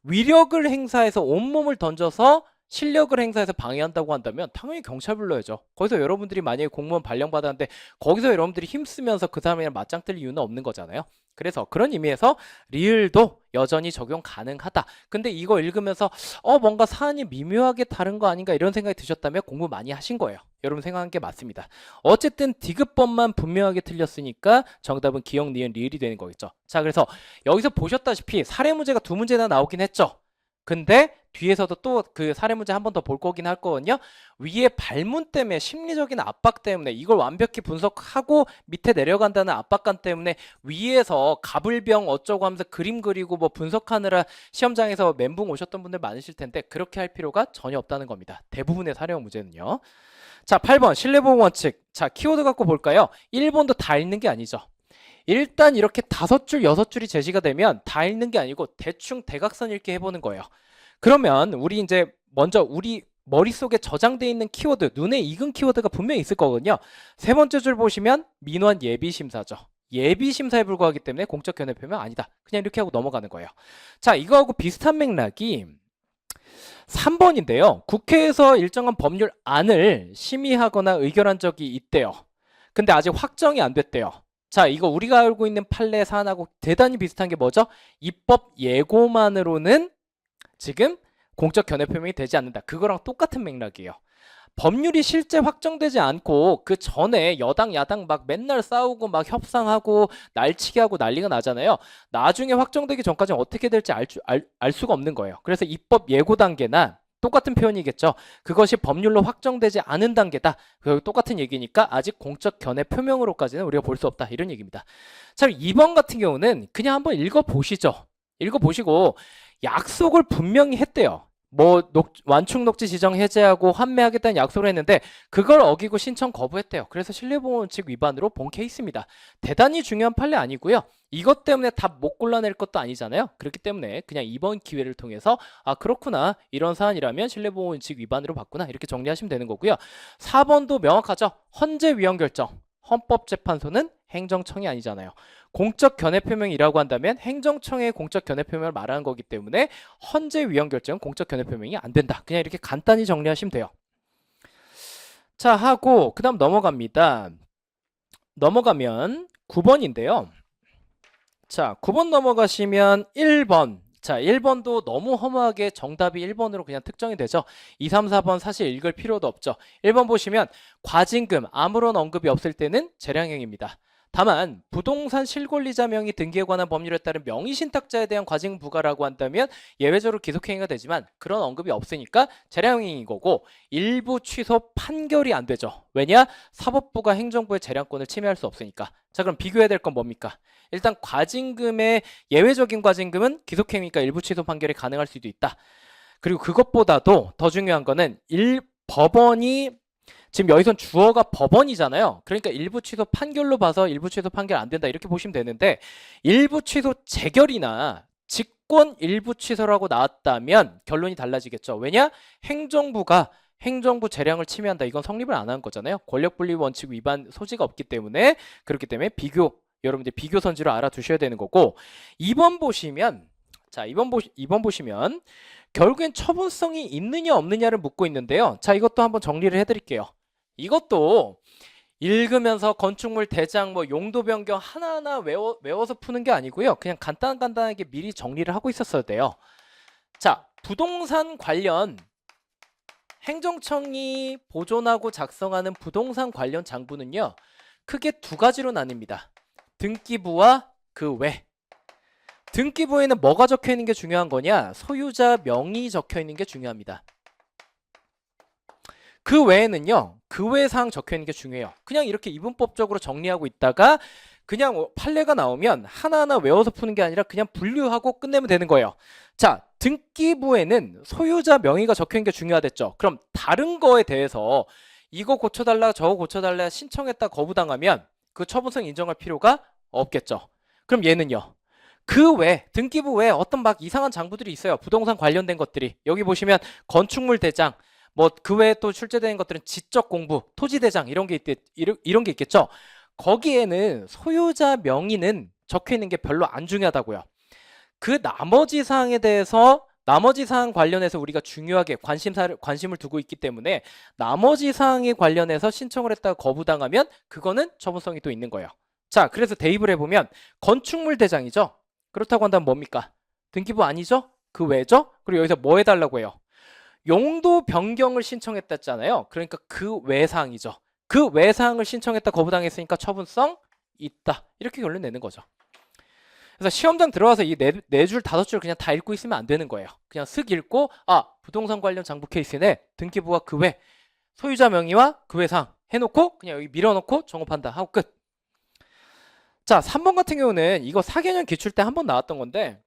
위력을 행사해서 온몸을 던져서 실력을 행사해서 방해한다고 한다면 당연히 경찰 불러야죠. 거기서 여러분들이 만약에 공무원 발령받았는데 거기서 여러분들이 힘쓰면서 그 사람이랑 맞짱 뜰 이유는 없는 거잖아요. 그래서 그런 의미에서 리을도 여전히 적용 가능하다. 근데 이거 읽으면서 뭔가 사안이 미묘하게 다른 거 아닌가 이런 생각이 드셨다면 공부 많이 하신 거예요. 여러분 생각한 게 맞습니다. 어쨌든 디귿번만 분명하게 틀렸으니까 정답은 기역, 니은, 리을이 되는 거겠죠. 자, 그래서 여기서 보셨다시피 사례 문제가 두 문제나 나오긴 했죠. 근데 뒤에서도 또 그 사례 문제 한 번 더 볼 거긴 할 거거든요. 위에 발문 때문에 심리적인 압박 때문에 이걸 완벽히 분석하고 밑에 내려간다는 압박감 때문에 위에서 가불병 어쩌고 하면서 그림 그리고 뭐 분석하느라 시험장에서 멘붕 오셨던 분들 많으실 텐데 그렇게 할 필요가 전혀 없다는 겁니다. 대부분의 사례형 문제는요. 자, 8번 신뢰보호 원칙. 자, 키워드 갖고 볼까요? 1번도 다 읽는 게 아니죠. 일단 이렇게 5줄, 6줄이 제시가 되면 다 읽는 게 아니고 대충 대각선 읽기 해보는 거예요. 그러면 우리 이제 먼저 우리 머릿속에 저장되어 있는 키워드, 눈에 익은 키워드가 분명히 있을 거거든요. 세 번째 줄 보시면 민원 예비심사죠. 예비심사에 불과하기 때문에 공적 견해 표명 아니다. 그냥 이렇게 하고 넘어가는 거예요. 자, 이거하고 비슷한 맥락이 3번인데요. 국회에서 일정한 법률 안을 심의하거나 의결한 적이 있대요. 근데 아직 확정이 안 됐대요. 자, 이거 우리가 알고 있는 판례 사안하고 대단히 비슷한 게 뭐죠? 입법 예고만으로는 지금 공적 견해 표명이 되지 않는다. 그거랑 똑같은 맥락이에요. 법률이 실제 확정되지 않고 그 전에 여당 야당 막 맨날 싸우고 막 협상하고 날치기 하고 난리가 나잖아요. 나중에 확정되기 전까지는 어떻게 될지 알 수가 없는 거예요. 그래서 입법 예고 단계나 똑같은 표현이겠죠. 그것이 법률로 확정되지 않은 단계다. 그 똑같은 얘기니까 아직 공적 견해 표명으로까지는 우리가 볼 수 없다. 이런 얘기입니다. 자, 2번 같은 경우는 그냥 한번 읽어보시죠. 읽어보시고 약속을 분명히 했대요. 뭐 완충 녹지 지정 해제하고 환매하겠다는 약속을 했는데 그걸 어기고 신청 거부했대요. 그래서 신뢰보호 원칙 위반으로 본 케이스입니다. 대단히 중요한 판례 아니고요. 이것 때문에 답 못 골라낼 것도 아니잖아요. 그렇기 때문에 그냥 이번 기회를 통해서 아 그렇구나 이런 사안이라면 신뢰보호 원칙 위반으로 봤구나 이렇게 정리하시면 되는 거고요. 4번도 명확하죠. 헌재 위헌 결정. 헌법재판소는 행정청이 아니잖아요. 공적 견해 표명이라고 한다면 행정청의 공적 견해 표명을 말하는 거기 때문에 헌재 위헌 결정은 공적 견해 표명이 안 된다. 그냥 이렇게 간단히 정리하시면 돼요. 자, 하고 그다음 넘어갑니다. 넘어가면 9번인데요. 자, 9번 넘어가시면 1번. 자, 1번도 너무 허무하게 정답이 1번으로 그냥 특정이 되죠. 2, 3, 4번 사실 읽을 필요도 없죠. 1번 보시면 과징금 아무런 언급이 없을 때는 재량형입니다. 다만 부동산 실권리자 명의 등기에 관한 법률에 따른 명의신탁자에 대한 과징금 부과라고 한다면 예외적으로 기속행위가 되지만 그런 언급이 없으니까 재량형인 거고 일부 취소 판결이 안 되죠. 왜냐? 사법부가 행정부의 재량권을 침해할 수 없으니까. 자, 그럼 비교해야 될 건 뭡니까? 일단 과징금의 예외적인 과징금은 기속행위니까 일부 취소 판결이 가능할 수도 있다. 그리고 그것보다도 더 중요한 거는 법원이 지금 여기선 주어가 법원이잖아요. 그러니까 일부 취소 판결로 봐서 일부 취소 판결 안 된다 이렇게 보시면 되는데 일부 취소 재결이나 직권 일부 취소라고 나왔다면 결론이 달라지겠죠. 왜냐? 행정부 재량을 침해한다. 이건 성립을 안 한 거잖아요. 권력분리 원칙 위반 소지가 없기 때문에 그렇기 때문에 여러분들 비교 선지로 알아두셔야 되는 거고 2번 보시면 자 2번 보시면 결국엔 처분성이 있느냐 없느냐를 묻고 있는데요. 자 이것도 한번 정리를 해드릴게요. 이것도 읽으면서 건축물 대장 뭐 용도 변경 하나하나 외워서 푸는 게 아니고요. 그냥 간단하게 미리 정리를 하고 있었어야 돼요. 자 부동산 관련 행정청이 보존하고 작성하는 부동산 관련 장부는요. 크게 두 가지로 나뉩니다. 등기부와 그 외. 등기부에는 뭐가 적혀 있는 게 중요한 거냐? 소유자 명의 적혀 있는 게 중요합니다. 그 외에는요. 그 외 사항 적혀 있는 게 중요해요. 그냥 이렇게 이분법적으로 정리하고 있다가 그냥 판례가 나오면 하나하나 외워서 푸는 게 아니라 그냥 분류하고 끝내면 되는 거예요. 자, 등기부에는 소유자 명의가 적혀 있는 게 중요하댔죠. 그럼 다른 거에 대해서 이거 고쳐달라 저거 고쳐달라 신청했다 거부당하면 그 처분성 인정할 필요가 없겠죠. 그럼 얘는요. 그 외 등기부 외에 어떤 막 이상한 장부들이 있어요. 부동산 관련된 것들이. 여기 보시면 건축물 대장 뭐 그 외에 또 출제되는 것들은 지적 공부, 토지 대장 이런 게 있겠죠. 거기에는 소유자 명의는 적혀 있는 게 별로 안 중요하다고요. 그 나머지 사항에 대해서 나머지 사항 관련해서 우리가 중요하게 관심을 두고 있기 때문에 나머지 사항에 관련해서 신청을 했다가 거부당하면 그거는 처분성이 또 있는 거예요. 자, 그래서 대입을 해보면 건축물 대장이죠. 그렇다고 한다면 뭡니까? 등기부 아니죠? 그 외죠? 그리고 여기서 뭐 해달라고 해요? 용도 변경을 신청했다잖아요. 그러니까 그 외사항이죠. 그 외사항을 신청했다 거부당했으니까 처분성 있다. 이렇게 결론 내는 거죠. 그래서 시험장 들어와서 이 네 줄, 다섯 줄 그냥 다 읽고 있으면 안 되는 거예요. 그냥 쓱 읽고 부동산 관련 장부 케이스네. 등기부와 그 외, 소유자 명의와 그 외사항 해놓고 그냥 여기 밀어넣고 정업한다 하고 끝. 자, 3번 같은 경우는 이거 4개년 기출 때 한 번 나왔던 건데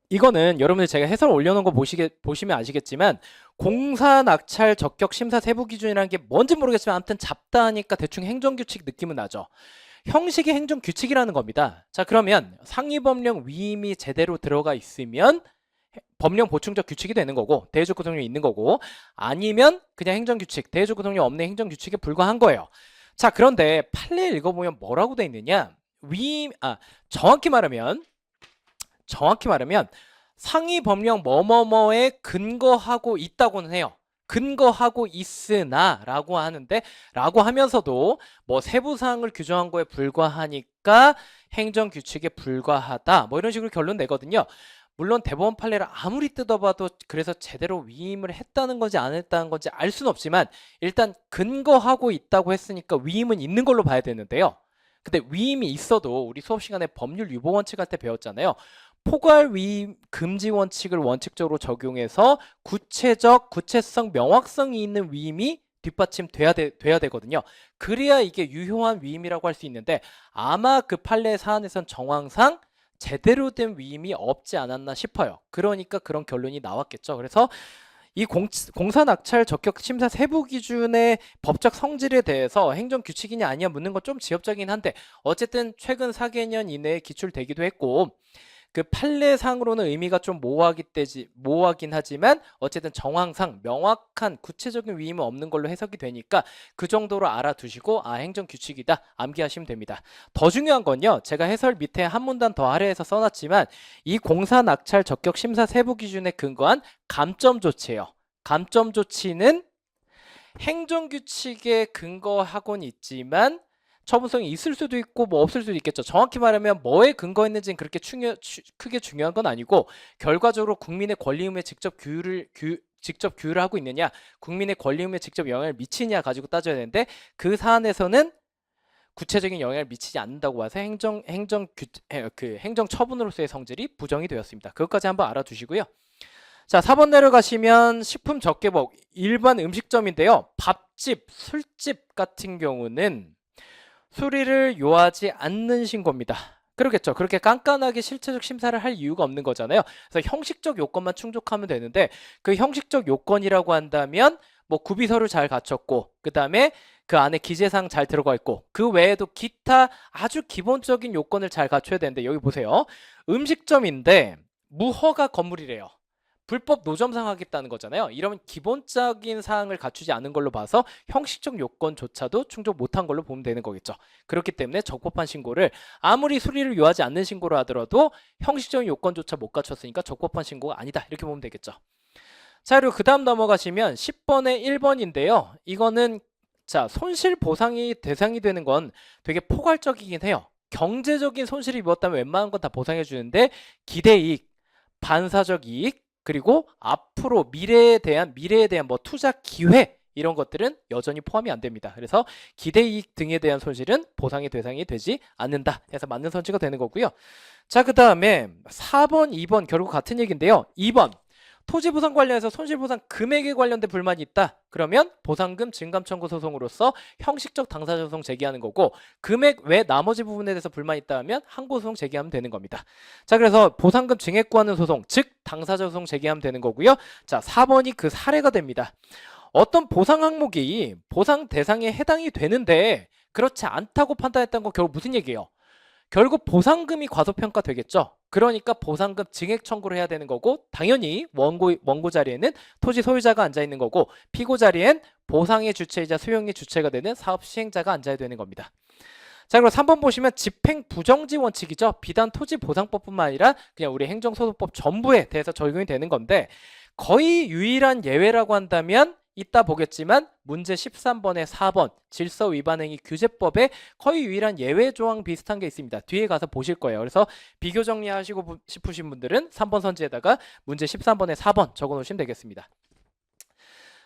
이거는 여러분들 제가 해설 올려놓은 거 보시면 아시겠지만 공사 낙찰 적격 심사 세부 기준이라는 게 뭔지 모르겠지만 아무튼 잡다하니까 대충 행정규칙 느낌은 나죠. 형식이 행정규칙이라는 겁니다. 자, 그러면 상위법령 위임이 제대로 들어가 있으면 법령 보충적 규칙이 되는 거고 대외적 구성력이 있는 거고 아니면 그냥 행정규칙, 대외적 구성력 없는 행정규칙에 불과한 거예요. 자, 그런데 판례 읽어보면 뭐라고 돼 있느냐? 정확히 말하면 상위 법령 뭐뭐뭐에 근거하고 있다고는 해요. 근거하고 있으나 라고 하는데 라고 하면서도 뭐 세부사항을 규정한 거에 불과하니까 행정규칙에 불과하다 뭐 이런 식으로 결론 내거든요. 물론 대법원 판례를 아무리 뜯어봐도 그래서 제대로 위임을 했다는 건지 안 했다는 건지 알 수는 없지만 일단 근거하고 있다고 했으니까 위임은 있는 걸로 봐야 되는데요. 근데 위임이 있어도 우리 수업 시간에 법률 유보 원칙 할 때 배웠잖아요. 포괄 위임 금지 원칙을 원칙적으로 적용해서 구체성, 명확성이 있는 위임이 뒷받침돼야 되거든요. 그래야 이게 유효한 위임이라고 할 수 있는데 아마 그 판례 사안에선 정황상 제대로 된 위임이 없지 않았나 싶어요. 그러니까 그런 결론이 나왔겠죠. 그래서 이 공사 낙찰 적격 심사 세부 기준의 법적 성질에 대해서 행정 규칙이냐 아니냐 묻는 건 좀 지엽적이긴 한데 어쨌든 최근 4개년 이내에 기출되기도 했고 그 판례상으로는 의미가 좀 모호하긴 하지만 어쨌든 정황상 명확한 구체적인 위임은 없는 걸로 해석이 되니까 그 정도로 알아두시고 행정규칙이다 암기하시면 됩니다. 더 중요한 건요. 제가 해설 밑에 한 문단 더 아래에서 써놨지만 이 공사 낙찰 적격 심사 세부 기준에 근거한 감점 조치예요. 감점 조치는 행정규칙에 근거하곤 있지만 처분성이 있을 수도 있고 뭐 없을 수도 있겠죠. 정확히 말하면 뭐에 근거했는지는 그렇게 크게 중요한 건 아니고 결과적으로 국민의 권리 의무에 직접 규율을 하고 있느냐 국민의 권리 의무에 직접 영향을 미치냐 가지고 따져야 되는데 그 사안에서는 구체적인 영향을 미치지 않는다고 봐서 행정 처분으로서의 성질이 부정이 되었습니다. 그것까지 한번 알아두시고요. 자, 4번 내려가시면 식품 적개법 일반 음식점인데요. 밥집, 술집 같은 경우는 수리를 요하지 않는 신고입니다. 그러겠죠. 그렇게 깐깐하게 실체적 심사를 할 이유가 없는 거잖아요. 그래서 형식적 요건만 충족하면 되는데 그 형식적 요건이라고 한다면 뭐 구비서를 잘 갖췄고 그 다음에 그 안에 기재사항 잘 들어가 있고 그 외에도 기타 아주 기본적인 요건을 잘 갖춰야 되는데 여기 보세요. 음식점인데 무허가 건물이래요. 불법 노점상 하겠다는 거잖아요. 이러면 기본적인 사항을 갖추지 않은 걸로 봐서 형식적 요건조차도 충족 못한 걸로 보면 되는 거겠죠. 그렇기 때문에 적법한 신고를 아무리 수리를 요하지 않는 신고를 하더라도 형식적인 요건조차 못 갖췄으니까 적법한 신고가 아니다. 이렇게 보면 되겠죠. 자, 그리고 그 다음 넘어가시면 10번에 1번인데요. 이거는 자, 손실 보상이 대상이 되는 건 되게 포괄적이긴 해요. 경제적인 손실을 입었다면 웬만한 건 다 보상해 주는데 기대이익, 반사적 이익, 그리고 앞으로 미래에 대한 뭐 투자 기회 이런 것들은 여전히 포함이 안 됩니다. 그래서 기대이익 등에 대한 손실은 보상의 대상이 되지 않는다. 해서 맞는 선지가 되는 거고요. 자, 그 다음에 4번, 2번 결국 같은 얘기인데요. 2번 토지보상 관련해서 손실보상 금액에 관련된 불만이 있다. 그러면 보상금 증감 청구 소송으로서 형식적 당사자소송 제기하는 거고 금액 외 나머지 부분에 대해서 불만이 있다 하면 항고소송 제기하면 되는 겁니다. 자, 그래서 보상금 증액 구하는 소송, 즉 당사자소송 제기하면 되는 거고요. 자, 4번이 그 사례가 됩니다. 어떤 보상 항목이 보상 대상에 해당이 되는데 그렇지 않다고 판단했다는 건 결국 무슨 얘기예요? 결국 보상금이 과소평가 되겠죠. 그러니까 보상금 증액 청구를 해야 되는 거고 당연히 원고 자리에는 토지 소유자가 앉아 있는 거고 피고 자리엔 보상의 주체이자 수용의 주체가 되는 사업 시행자가 앉아야 되는 겁니다. 자, 그리고 3번 보시면 집행 부정지 원칙이죠. 비단 토지보상법뿐만 아니라 그냥 우리 행정소송법 전부에 대해서 적용이 되는 건데 거의 유일한 예외라고 한다면 이따 보겠지만 문제 13번에 4번 질서 위반 행위 규제법에 거의 유일한 예외 조항 비슷한 게 있습니다. 뒤에 가서 보실 거예요. 그래서 비교 정리하시고 싶으신 분들은 3번 선지에다가 문제 13번에 4번 적어 놓으시면 되겠습니다.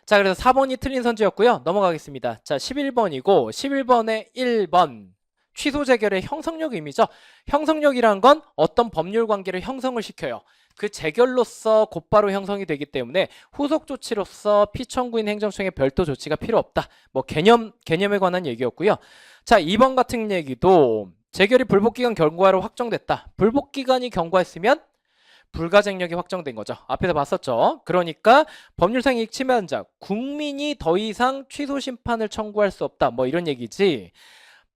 자, 그래서 4번이 틀린 선지였고요. 넘어가겠습니다. 자, 11번이고 11번에 1번 취소 재결의 형성력 의미죠. 형성력이란 건 어떤 법률 관계를 형성을 시켜요. 그 재결로서 곧바로 형성이 되기 때문에 후속 조치로서 피청구인 행정청의 별도 조치가 필요 없다. 뭐 개념에 관한 얘기였고요. 자, 2번 같은 얘기도 재결이 불복기간 경과로 확정됐다. 불복기간이 경과했으면 불가쟁력이 확정된 거죠. 앞에서 봤었죠. 그러니까 법률상 이익 침해한자 국민이 더 이상 취소 심판을 청구할 수 없다. 뭐 이런 얘기지.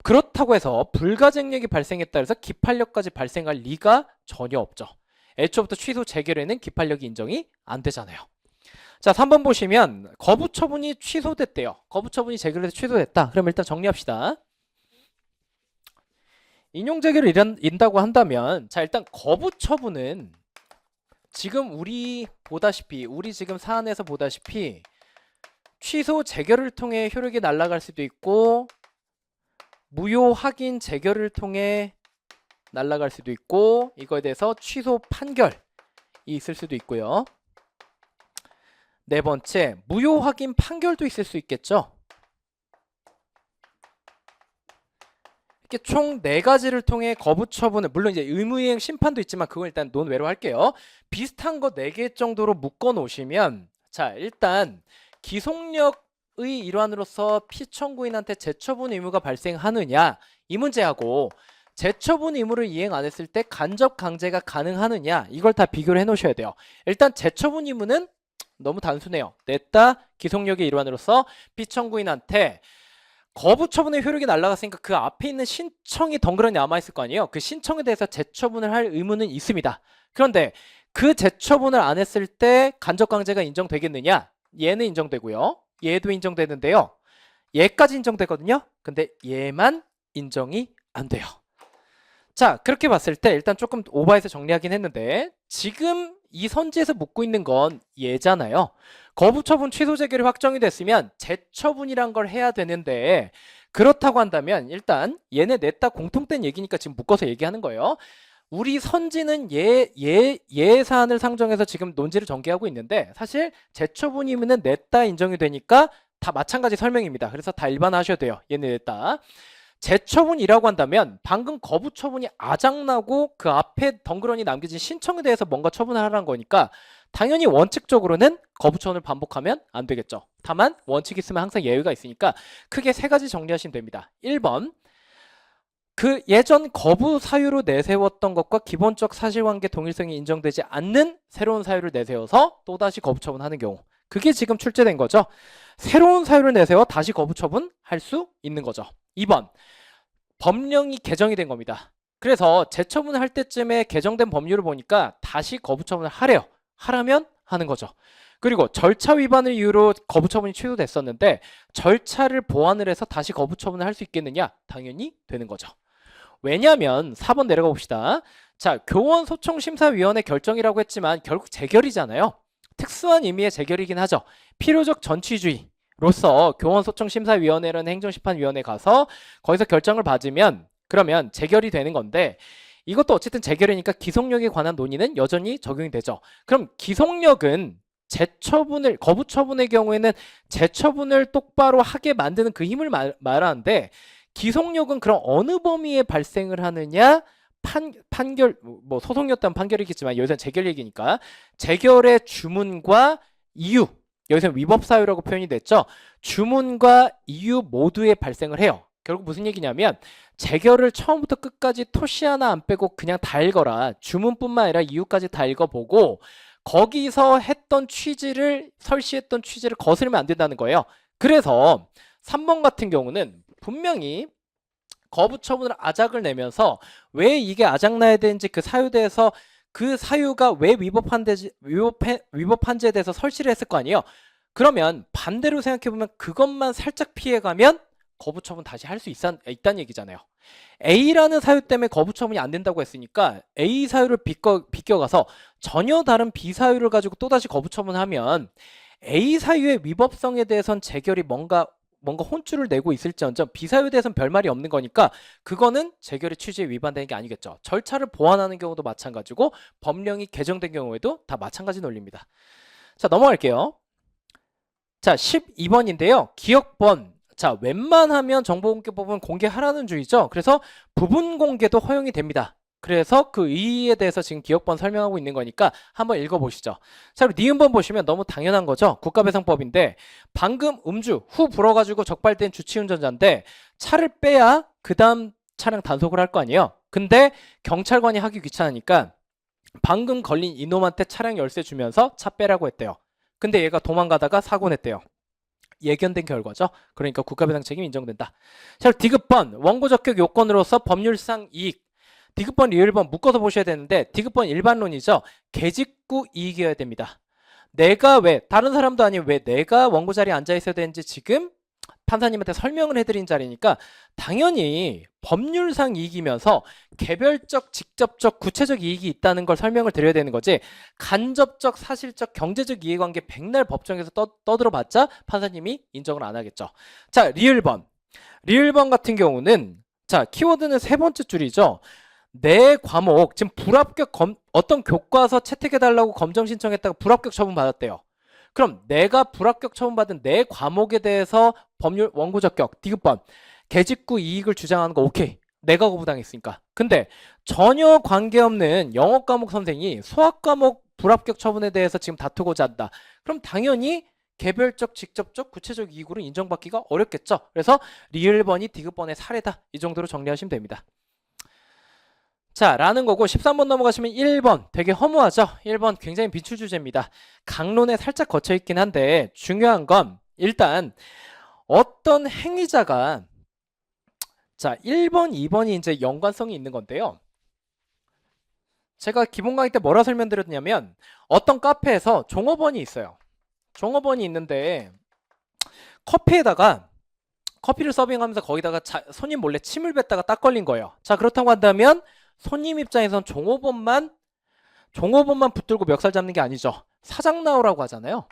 그렇다고 해서 불가쟁력이 발생했다 해서 기판력까지 발생할 리가 전혀 없죠. 애초부터 취소 재결에는 기판력이 인정이 안 되잖아요. 자, 3번 보시면 거부 처분이 취소됐대요. 거부 처분이 재결에서 취소됐다. 그럼 일단 정리합시다. 인용 재결을 인다고 한다면 자, 일단 거부 처분은 지금 우리 지금 사안에서 보다시피 취소 재결을 통해 효력이 날아갈 수도 있고 무효 확인 재결을 통해 날아갈 수도 있고 이거에 대해서 취소 판결이 있을 수도 있고요. 네 번째, 무효 확인 판결도 있을 수 있겠죠. 이렇게 총 4가지를 통해 거부 처분을, 물론 이제 의무이행 심판도 있지만 그건 일단 논외로 할게요. 비슷한 거 4개 정도로 묶어 놓으시면 자, 일단 기속력의 일환으로서 피청구인한테 재처분 의무가 발생하느냐 이 문제하고 재처분 의무를 이행 안 했을 때 간접 강제가 가능하느냐 이걸 다 비교를 해 놓으셔야 돼요. 일단 재처분 의무는 너무 단순해요. 냈다 기속력의 일환으로서 피청구인한테 거부 처분의 효력이 날아갔으니까 그 앞에 있는 신청이 덩그러니 남아있을 거 아니에요. 그 신청에 대해서 재처분을 할 의무는 있습니다. 그런데 그 재처분을 안 했을 때 간접 강제가 인정되겠느냐? 얘는 인정되고요. 얘도 인정되는데요. 얘까지 인정되거든요. 근데 얘만 인정이 안 돼요. 자, 그렇게 봤을 때 일단 조금 오버해서 정리하긴 했는데 지금 이 선지에서 묻고 있는 건 얘잖아요. 거부처분 취소 재결이 확정이 됐으면 재처분이란 걸 해야 되는데 그렇다고 한다면 일단 얘네 냈다 공통된 얘기니까 지금 묶어서 얘기하는 거예요. 우리 선지는 얘 사안을 상정해서 지금 논지를 전개하고 있는데 사실 재처분이면 냈다 인정이 되니까 다 마찬가지 설명입니다. 그래서 다 일반화하셔도 돼요. 얘네 냈다. 재처분이라고 한다면 방금 거부 처분이 아작나고 그 앞에 덩그러니 남겨진 신청에 대해서 뭔가 처분을 하라는 거니까 당연히 원칙적으로는 거부 처분을 반복하면 안 되겠죠. 다만 원칙이 있으면 항상 예외가 있으니까 크게 3가지 정리하시면 됩니다. 1번 그 예전 거부 사유로 내세웠던 것과 기본적 사실관계 동일성이 인정되지 않는 새로운 사유를 내세워서 또다시 거부 처분하는 경우 그게 지금 출제된 거죠. 새로운 사유를 내세워 다시 거부 처분할 수 있는 거죠. 2번 법령이 개정이 된 겁니다. 그래서 재처분을 할 때쯤에 개정된 법률을 보니까 다시 거부 처분을 하라면 하는 거죠. 그리고 절차 위반을 이유로 거부 처분이 취소됐었는데 절차를 보완을 해서 다시 거부 처분을 할 수 있겠느냐? 당연히 되는 거죠. 왜냐하면 4번 내려가 봅시다. 자, 교원소총심사위원회 결정이라고 했지만 결국 재결이잖아요. 특수한 의미의 재결이긴 하죠. 필요적 전취주의로서 교원소총심사위원회라는 행정심판위원회 가서 거기서 결정을 받으면 그러면 재결이 되는 건데 이것도 어쨌든 재결이니까 기속력에 관한 논의는 여전히 적용이 되죠. 그럼 기속력은 거부 처분의 경우에는 재처분을 똑바로 하게 만드는 그 힘을 말하는데 기속력은 그럼 어느 범위에 발생을 하느냐? 판결, 뭐 소송이었다면 판결이겠지만 여기서는 재결 얘기니까 재결의 주문과 이유, 여기서는 위법 사유라고 표현이 됐죠. 주문과 이유 모두에 발생을 해요. 결국 무슨 얘기냐면 재결을 처음부터 끝까지 토시 하나 안 빼고 그냥 다 읽어라. 주문뿐만 아니라 이유까지 다 읽어보고 거기서 설시했던 취지를 거스르면 안 된다는 거예요. 그래서 3번 같은 경우는 분명히 거부 처분을 아작을 내면서 왜 이게 아작나야 되는지 그 사유에 대해서 그 사유가 왜 위법한지에 대해서 설치를 했을 거 아니에요. 그러면 반대로 생각해보면 그것만 살짝 피해가면 거부 처분 다시 할 수 있다는 얘기잖아요. A라는 사유 때문에 거부 처분이 안 된다고 했으니까 A 사유를 비껴가서 전혀 다른 B 사유를 가지고 또다시 거부 처분하면 A 사유의 위법성에 대해선 재결이 뭔가 혼쭐을 내고 있을지언정 B 사유에 대해서는 별 말이 없는 거니까 그거는 재결의 취지에 위반되는 게 아니겠죠. 절차를 보완하는 경우도 마찬가지고 법령이 개정된 경우에도 다 마찬가지 논리입니다. 자, 넘어갈게요. 자, 12번인데요. 기억번. 자, 웬만하면 정보공개법은 공개하라는 주의죠. 그래서 부분 공개도 허용이 됩니다. 그래서 그 의의에 대해서 지금 기억번 설명하고 있는 거니까 한번 읽어보시죠. 자, 그리고 니은번 보시면 너무 당연한 거죠. 국가배상법인데 방금 음주 후 불어가지고 적발된 주치운전자인데 차를 빼야 그 다음 차량 단속을 할 거 아니에요. 근데 경찰관이 하기 귀찮으니까 방금 걸린 이놈한테 차량 열쇠 주면서 차 빼라고 했대요. 근데 얘가 도망가다가 사고 냈대요. 예견된 결과죠. 그러니까 국가배상 책임 인정된다. 자, 디귿번 원고 적격 요건으로서 법률상 이익. 디귿번, 리을번 묶어서 보셔야 되는데 디귿번 일반론이죠. 계직구 이익이어야 됩니다. 내가 왜 다른 사람도 아니고 왜 내가 원고 자리에 앉아 있어야 되는지 지금 판사님한테 설명을 해드린 자리니까 당연히 법률상 이익이면서 개별적, 직접적, 구체적 이익이 있다는 걸 설명을 드려야 되는 거지 간접적, 사실적, 경제적 이해관계 백날 법정에서 떠들어봤자 판사님이 인정을 안 하겠죠. 자, 리을번. 리을번 같은 경우는 자, 키워드는 세 번째 줄이죠. 내 과목, 지금 불합격 어떤 교과서 채택해달라고 검정 신청했다가 불합격 처분 받았대요. 그럼 내가 불합격 처분받은 내 과목에 대해서 법률 원고 적격 디귿번 계직구 이익을 주장하는 거 오케이. 내가 거부당했으니까. 근데 전혀 관계없는 영어 과목 선생이 수학 과목 불합격 처분에 대해서 지금 다투고자 한다. 그럼 당연히 개별적, 직접적, 구체적 이익으로 인정받기가 어렵겠죠. 그래서 리을번이 디귿번의 사례다. 이 정도로 정리하시면 됩니다. 자, 라는 거고 13번 넘어가시면 1번 되게 허무하죠. 1번 굉장히 비추 주제입니다. 강론에 살짝 거쳐 있긴 한데 중요한 건 일단 어떤 행위자가 자 1번, 2번이 이제 연관성이 있는 건데요. 제가 기본 강의 때 뭐라 설명드렸냐면 어떤 카페에서 종업원이 있어요. 종업원이 있는데 커피에다가 커피를 서빙하면서 거기다가 손님 몰래 침을 뱉다가 딱 걸린 거예요. 자, 그렇다고 한다면 손님 입장에선 종업원만 붙들고 멱살 잡는 게 아니죠. 사장 나오라고 하잖아요.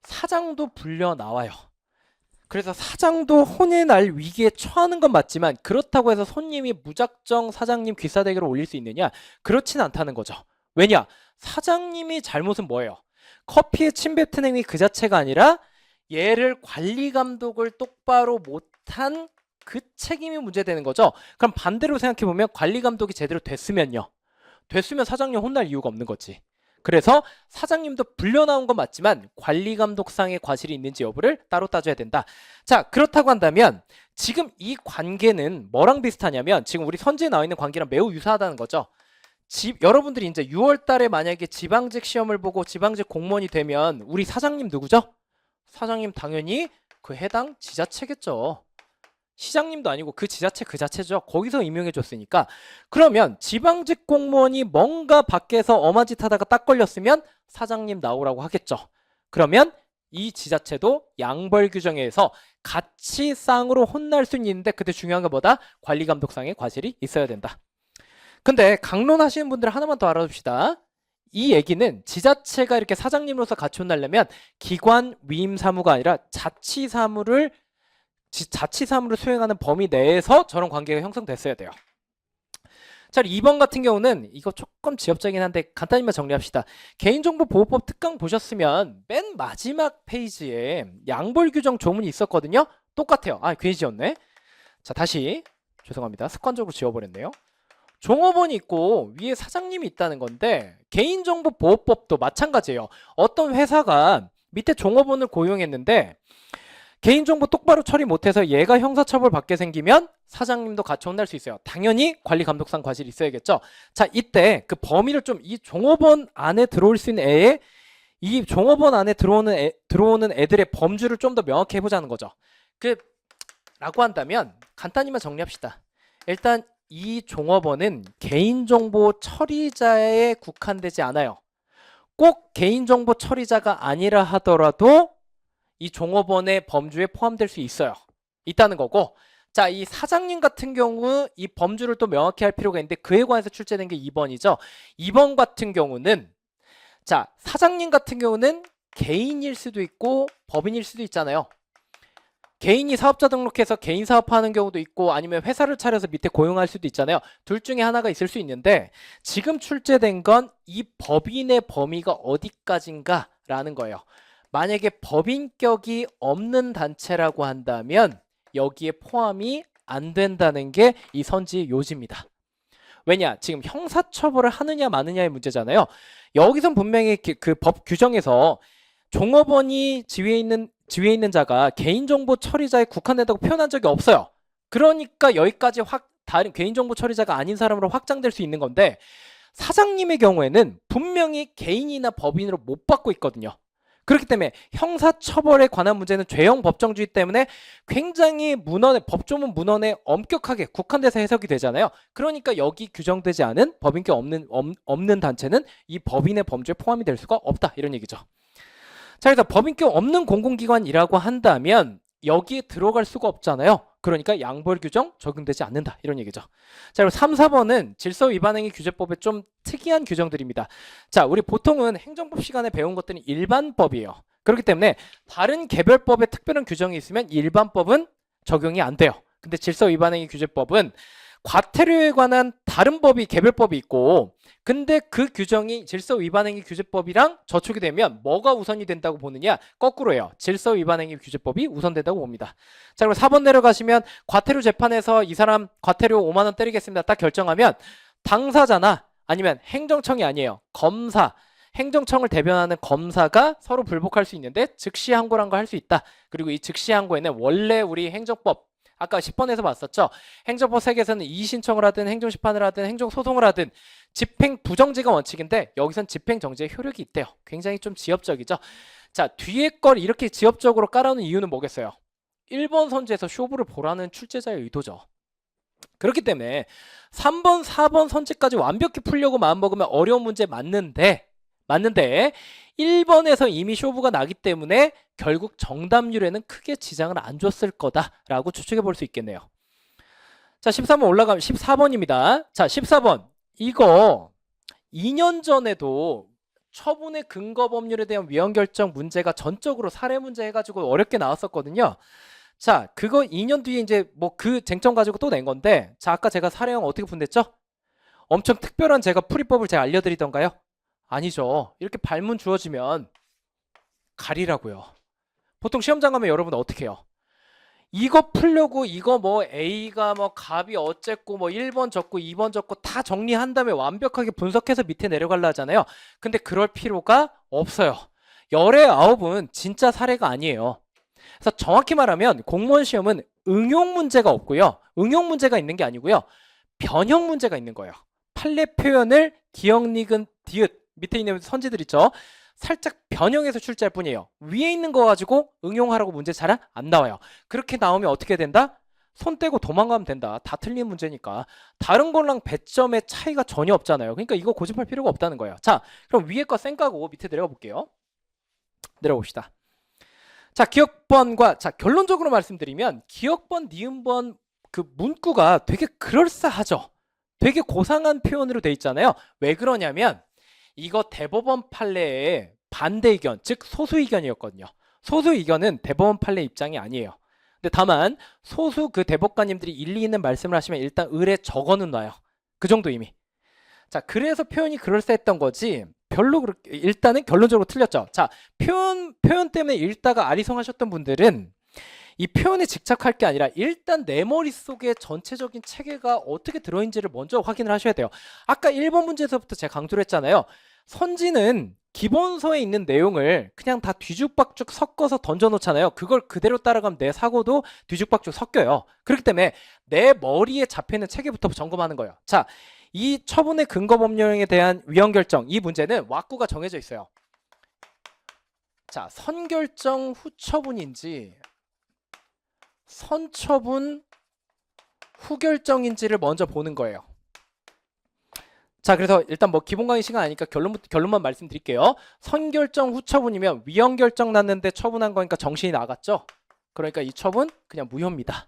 사장도 불려 나와요. 그래서 사장도 혼의 날 위기에 처하는 건 맞지만 그렇다고 해서 손님이 무작정 사장님 귀싸대기로 올릴 수 있느냐? 그렇진 않다는 거죠. 왜냐? 사장님이 잘못은 뭐예요? 커피에 침 뱉은 행위 그 자체가 아니라 얘를 관리 감독을 똑바로 못한 그 책임이 문제되는 거죠. 그럼 반대로 생각해보면 관리 감독이 제대로 됐으면요. 됐으면 사장님 혼날 이유가 없는 거지. 그래서 사장님도 불려 나온 건 맞지만 관리 감독상의 과실이 있는지 여부를 따로 따져야 된다. 자, 그렇다고 한다면 지금 이 관계는 뭐랑 비슷하냐면 지금 우리 선지에 나와 있는 관계랑 매우 유사하다는 거죠. 여러분들이 이제 6월 달에 만약에 지방직 시험을 보고 지방직 공무원이 되면 우리 사장님 누구죠? 사장님 당연히 그 해당 지자체겠죠. 시장님도 아니고 그 지자체 그 자체죠. 거기서 임명해 줬으니까. 그러면 지방직 공무원이 뭔가 밖에서 엄하짓 하다가 딱 걸렸으면 사장님 나오라고 하겠죠. 그러면 이 지자체도 양벌 규정에서 같이 쌍으로 혼날 수는 있는데 그때 중요한 건 뭐다? 관리 감독상의 과실이 있어야 된다. 근데 강론하시는 분들 하나만 더 알아둡시다. 이 얘기는 지자체가 이렇게 사장님으로서 같이 혼나려면 기관 위임 사무가 아니라 자치사무를 수행하는 범위 내에서 저런 관계가 형성됐어야 돼요. 자, 2번 같은 경우는 이거 조금 지엽적이긴 한데 간단히만 정리합시다. 개인정보보호법 특강 보셨으면 맨 마지막 페이지에 양벌 규정 조문이 있었거든요. 똑같아요. 아, 괜히 지웠네. 자, 다시 죄송합니다. 습관적으로 지워버렸네요. 종업원이 있고 위에 사장님이 있다는 건데 개인정보보호법도 마찬가지예요. 어떤 회사가 밑에 종업원을 고용했는데 개인정보 똑바로 처리 못해서 얘가 형사처벌 받게 생기면 사장님도 같이 혼날 수 있어요. 당연히 관리감독상 과실이 있어야겠죠. 자, 이때 그 범위를 좀 이 종업원 안에 들어올 수 있는 애의 이 종업원 안에 들어오는 애들의 범주를 좀 더 명확히 해보자는 거죠. 라고 한다면 간단히만 정리합시다. 일단 이 종업원은 개인정보 처리자에 국한되지 않아요. 꼭 개인정보 처리자가 아니라 하더라도 이 종업원의 범주에 포함될 수 있어요. 있다는 거고, 자, 이 사장님 같은 경우 이 범주를 또 명확히 할 필요가 있는데 그에 관해서 출제된 게 2번이죠. 2번 같은 경우는 자, 사장님 같은 경우는 개인일 수도 있고 법인일 수도 있잖아요. 개인이 사업자 등록해서 개인 사업하는 경우도 있고 아니면 회사를 차려서 밑에 고용할 수도 있잖아요. 둘 중에 하나가 있을 수 있는데 지금 출제된 건 이 법인의 범위가 어디까지인가 라는 거예요. 만약에 법인격이 없는 단체라고 한다면 여기에 포함이 안 된다는 게 이 선지의 요지입니다. 왜냐? 지금 형사처벌을 하느냐 마느냐의 문제잖아요. 여기선 분명히 그 법 규정에서 종업원이 지위에 있는 자가 개인정보 처리자에 국한된다고 표현한 적이 없어요. 그러니까 여기까지 다른 개인정보 처리자가 아닌 사람으로 확장될 수 있는 건데 사장님의 경우에는 분명히 개인이나 법인으로 못 받고 있거든요. 그렇기 때문에 형사처벌에 관한 문제는 죄형 법정주의 때문에 굉장히 법조문 문헌에 엄격하게 국한돼서 해석이 되잖아요. 그러니까 여기 규정되지 않은 법인격 없는 단체는 이 법인의 범주에 포함이 될 수가 없다. 이런 얘기죠. 자, 그래서 법인격 없는 공공기관이라고 한다면 여기에 들어갈 수가 없잖아요. 그러니까 양벌 규정 적용되지 않는다. 이런 얘기죠. 자, 그리고 3, 4번은 질서 위반행위 규제법의 좀 특이한 규정들입니다. 자, 우리 보통은 행정법 시간에 배운 것들은 일반법이에요. 그렇기 때문에 다른 개별법에 특별한 규정이 있으면 일반법은 적용이 안 돼요. 근데 질서 위반행위 규제법은 과태료에 관한 다른 법이 개별법이 있고 근데 그 규정이 질서 위반행위 규제법이랑 저촉이 되면 뭐가 우선이 된다고 보느냐? 거꾸로예요. 질서 위반행위 규제법이 우선된다고 봅니다. 자, 그럼 4번 내려가시면 과태료 재판에서 이 사람 과태료 5만 원 때리겠습니다. 딱 결정하면 당사자나 아니면 행정청이 아니에요. 검사, 행정청을 대변하는 검사가 서로 불복할 수 있는데 즉시 항고란 걸 할 수 있다. 그리고 이 즉시 항고에는 원래 우리 행정법 아까 10번에서 봤었죠. 행정법 세계에서는 이의신청을 하든 행정심판을 하든 행정소송을 하든 집행 부정지가 원칙인데 여기선 집행정지의 효력이 있대요. 굉장히 좀 지엽적이죠. 자, 뒤에 걸 이렇게 지엽적으로 깔아놓은 이유는 뭐겠어요? 1번 선지에서 쇼부를 보라는 출제자의 의도죠. 그렇기 때문에 3번, 4번 선지까지 완벽히 풀려고 마음먹으면 어려운 문제 맞는데 1번에서 이미 쇼부가 나기 때문에 결국 정답률에는 크게 지장을 안 줬을 거다라고 추측해 볼 수 있겠네요. 자, 13번 올라가면 14번입니다. 자, 14번. 이거 2년 전에도 처분의 근거 법률에 대한 위헌 결정 문제가 전적으로 사례 문제 해가지고 어렵게 나왔었거든요. 자, 그거 2년 뒤에 이제 뭐 그 쟁점 가지고 또 낸 건데, 자, 아까 제가 사례형 어떻게 분댔죠? 엄청 특별한 제가 풀이법을 제가 알려드리던가요? 아니죠. 이렇게 발문 주어지면 가리라고요. 보통 시험장 가면 여러분 어떻게 해요? 이거 풀려고 이거 뭐 A가 뭐 값이 어쨌고 뭐 1번 적고 2번 적고 다 정리한 다음에 완벽하게 분석해서 밑에 내려가려 하잖아요. 근데 그럴 필요가 없어요. 열의 9은 진짜 사례가 아니에요. 그래서 정확히 말하면 공무원 시험은 응용 문제가 없고요. 응용 문제가 있는 게 아니고요. 변형 문제가 있는 거예요. 판례 표현을 기역, 니은, 디귿 밑에 있는 선지들 있죠. 살짝 변형해서 출제할 뿐이에요. 위에 있는 거 가지고 응용하라고 문제 잘 안 나와요. 그렇게 나오면 어떻게 된다? 손 떼고 도망가면 된다. 다 틀린 문제니까. 다른 거랑 배점의 차이가 전혀 없잖아요. 그러니까 이거 고집할 필요가 없다는 거예요. 자, 그럼 위에 거 쌩까고 밑에 내려가 볼게요. 내려봅시다. 자, 기역번과 자, 결론적으로 말씀드리면 기역번, 니은번 그 문구가 되게 그럴싸하죠. 되게 고상한 표현으로 돼 있잖아요. 왜 그러냐면 이거 대법원 판례의 반대 의견, 즉 소수 의견이었거든요. 소수 의견은 대법원 판례 입장이 아니에요. 근데 다만 소수 그 대법관님들이 일리 있는 말씀을 하시면 일단 을에 적어는 놔요. 그 정도 이미. 자, 그래서 표현이 그럴싸했던 거지. 별로 일단은 결론적으로 틀렸죠. 자, 표현 때문에 읽다가 아리송하셨던 분들은 이 표현에 집착할 게 아니라 일단 내 머릿속에 전체적인 체계가 어떻게 들어있는지를 먼저 확인을 하셔야 돼요. 아까 1번 문제에서부터 제가 강조를 했잖아요. 선지는 기본서에 있는 내용을 그냥 다 뒤죽박죽 섞어서 던져놓잖아요. 그걸 그대로 따라가면 내 사고도 뒤죽박죽 섞여요. 그렇기 때문에 내 머리에 잡혀있는 체계부터 점검하는 거예요. 자, 이 처분의 근거 법령에 대한 위헌 결정, 이 문제는 왁구가 정해져 있어요. 자, 선결정 후 처분인지 선처분 후 결정인지를 먼저 보는 거예요. 자, 그래서 일단 뭐 기본 강의 시간 아니니까 결론만 말씀드릴게요. 선결정 후 처분이면 위헌 결정 났는데 처분한 거니까 정신이 나갔죠. 그러니까 이 처분 그냥 무효입니다.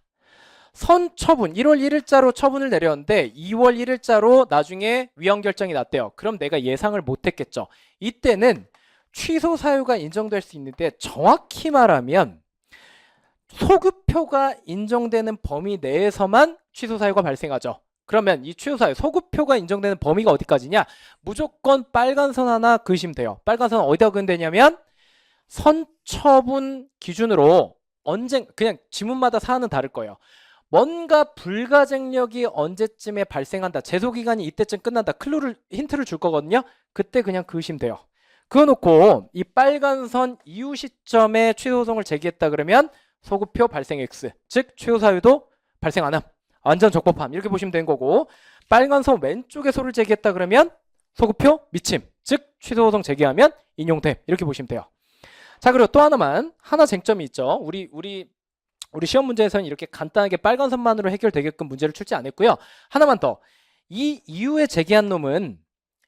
선처분 1월 1일자로 처분을 내렸는데 2월 1일자로 나중에 위헌 결정이 났대요. 그럼 내가 예상을 못했겠죠. 이때는 취소 사유가 인정될 수 있는데 정확히 말하면 소급표가 인정되는 범위 내에서만 취소 사유가 발생하죠. 그러면 이 취소 사유, 소급표가 인정되는 범위가 어디까지냐? 무조건 빨간 선 하나 그으시면 돼요. 빨간 선 어디다 그으면 되냐면 선처분 기준으로 그냥 지문마다 사안은 다를 거예요. 뭔가 불가쟁력이 언제쯤에 발생한다. 제소기간이 이때쯤 끝난다. 힌트를 줄 거거든요. 그때 그냥 그으시면 돼요. 그어놓고 이 빨간 선 이후 시점에 취소소송을 제기했다 그러면 소급표 발생 X, 즉 취소 사유도 발생 안 함. 완전 적법함. 이렇게 보시면 되는 거고, 빨간 선 왼쪽에 소를 제기했다 그러면 소급표 미침, 즉 취소 소송 제기하면 인용됨. 이렇게 보시면 돼요. 자, 그리고 또 하나 쟁점이 있죠. 우리 시험 문제에서는 이렇게 간단하게 빨간 선만으로 해결되게끔 문제를 출제 안 했고요. 하나만 더. 이 이후에 제기한 놈은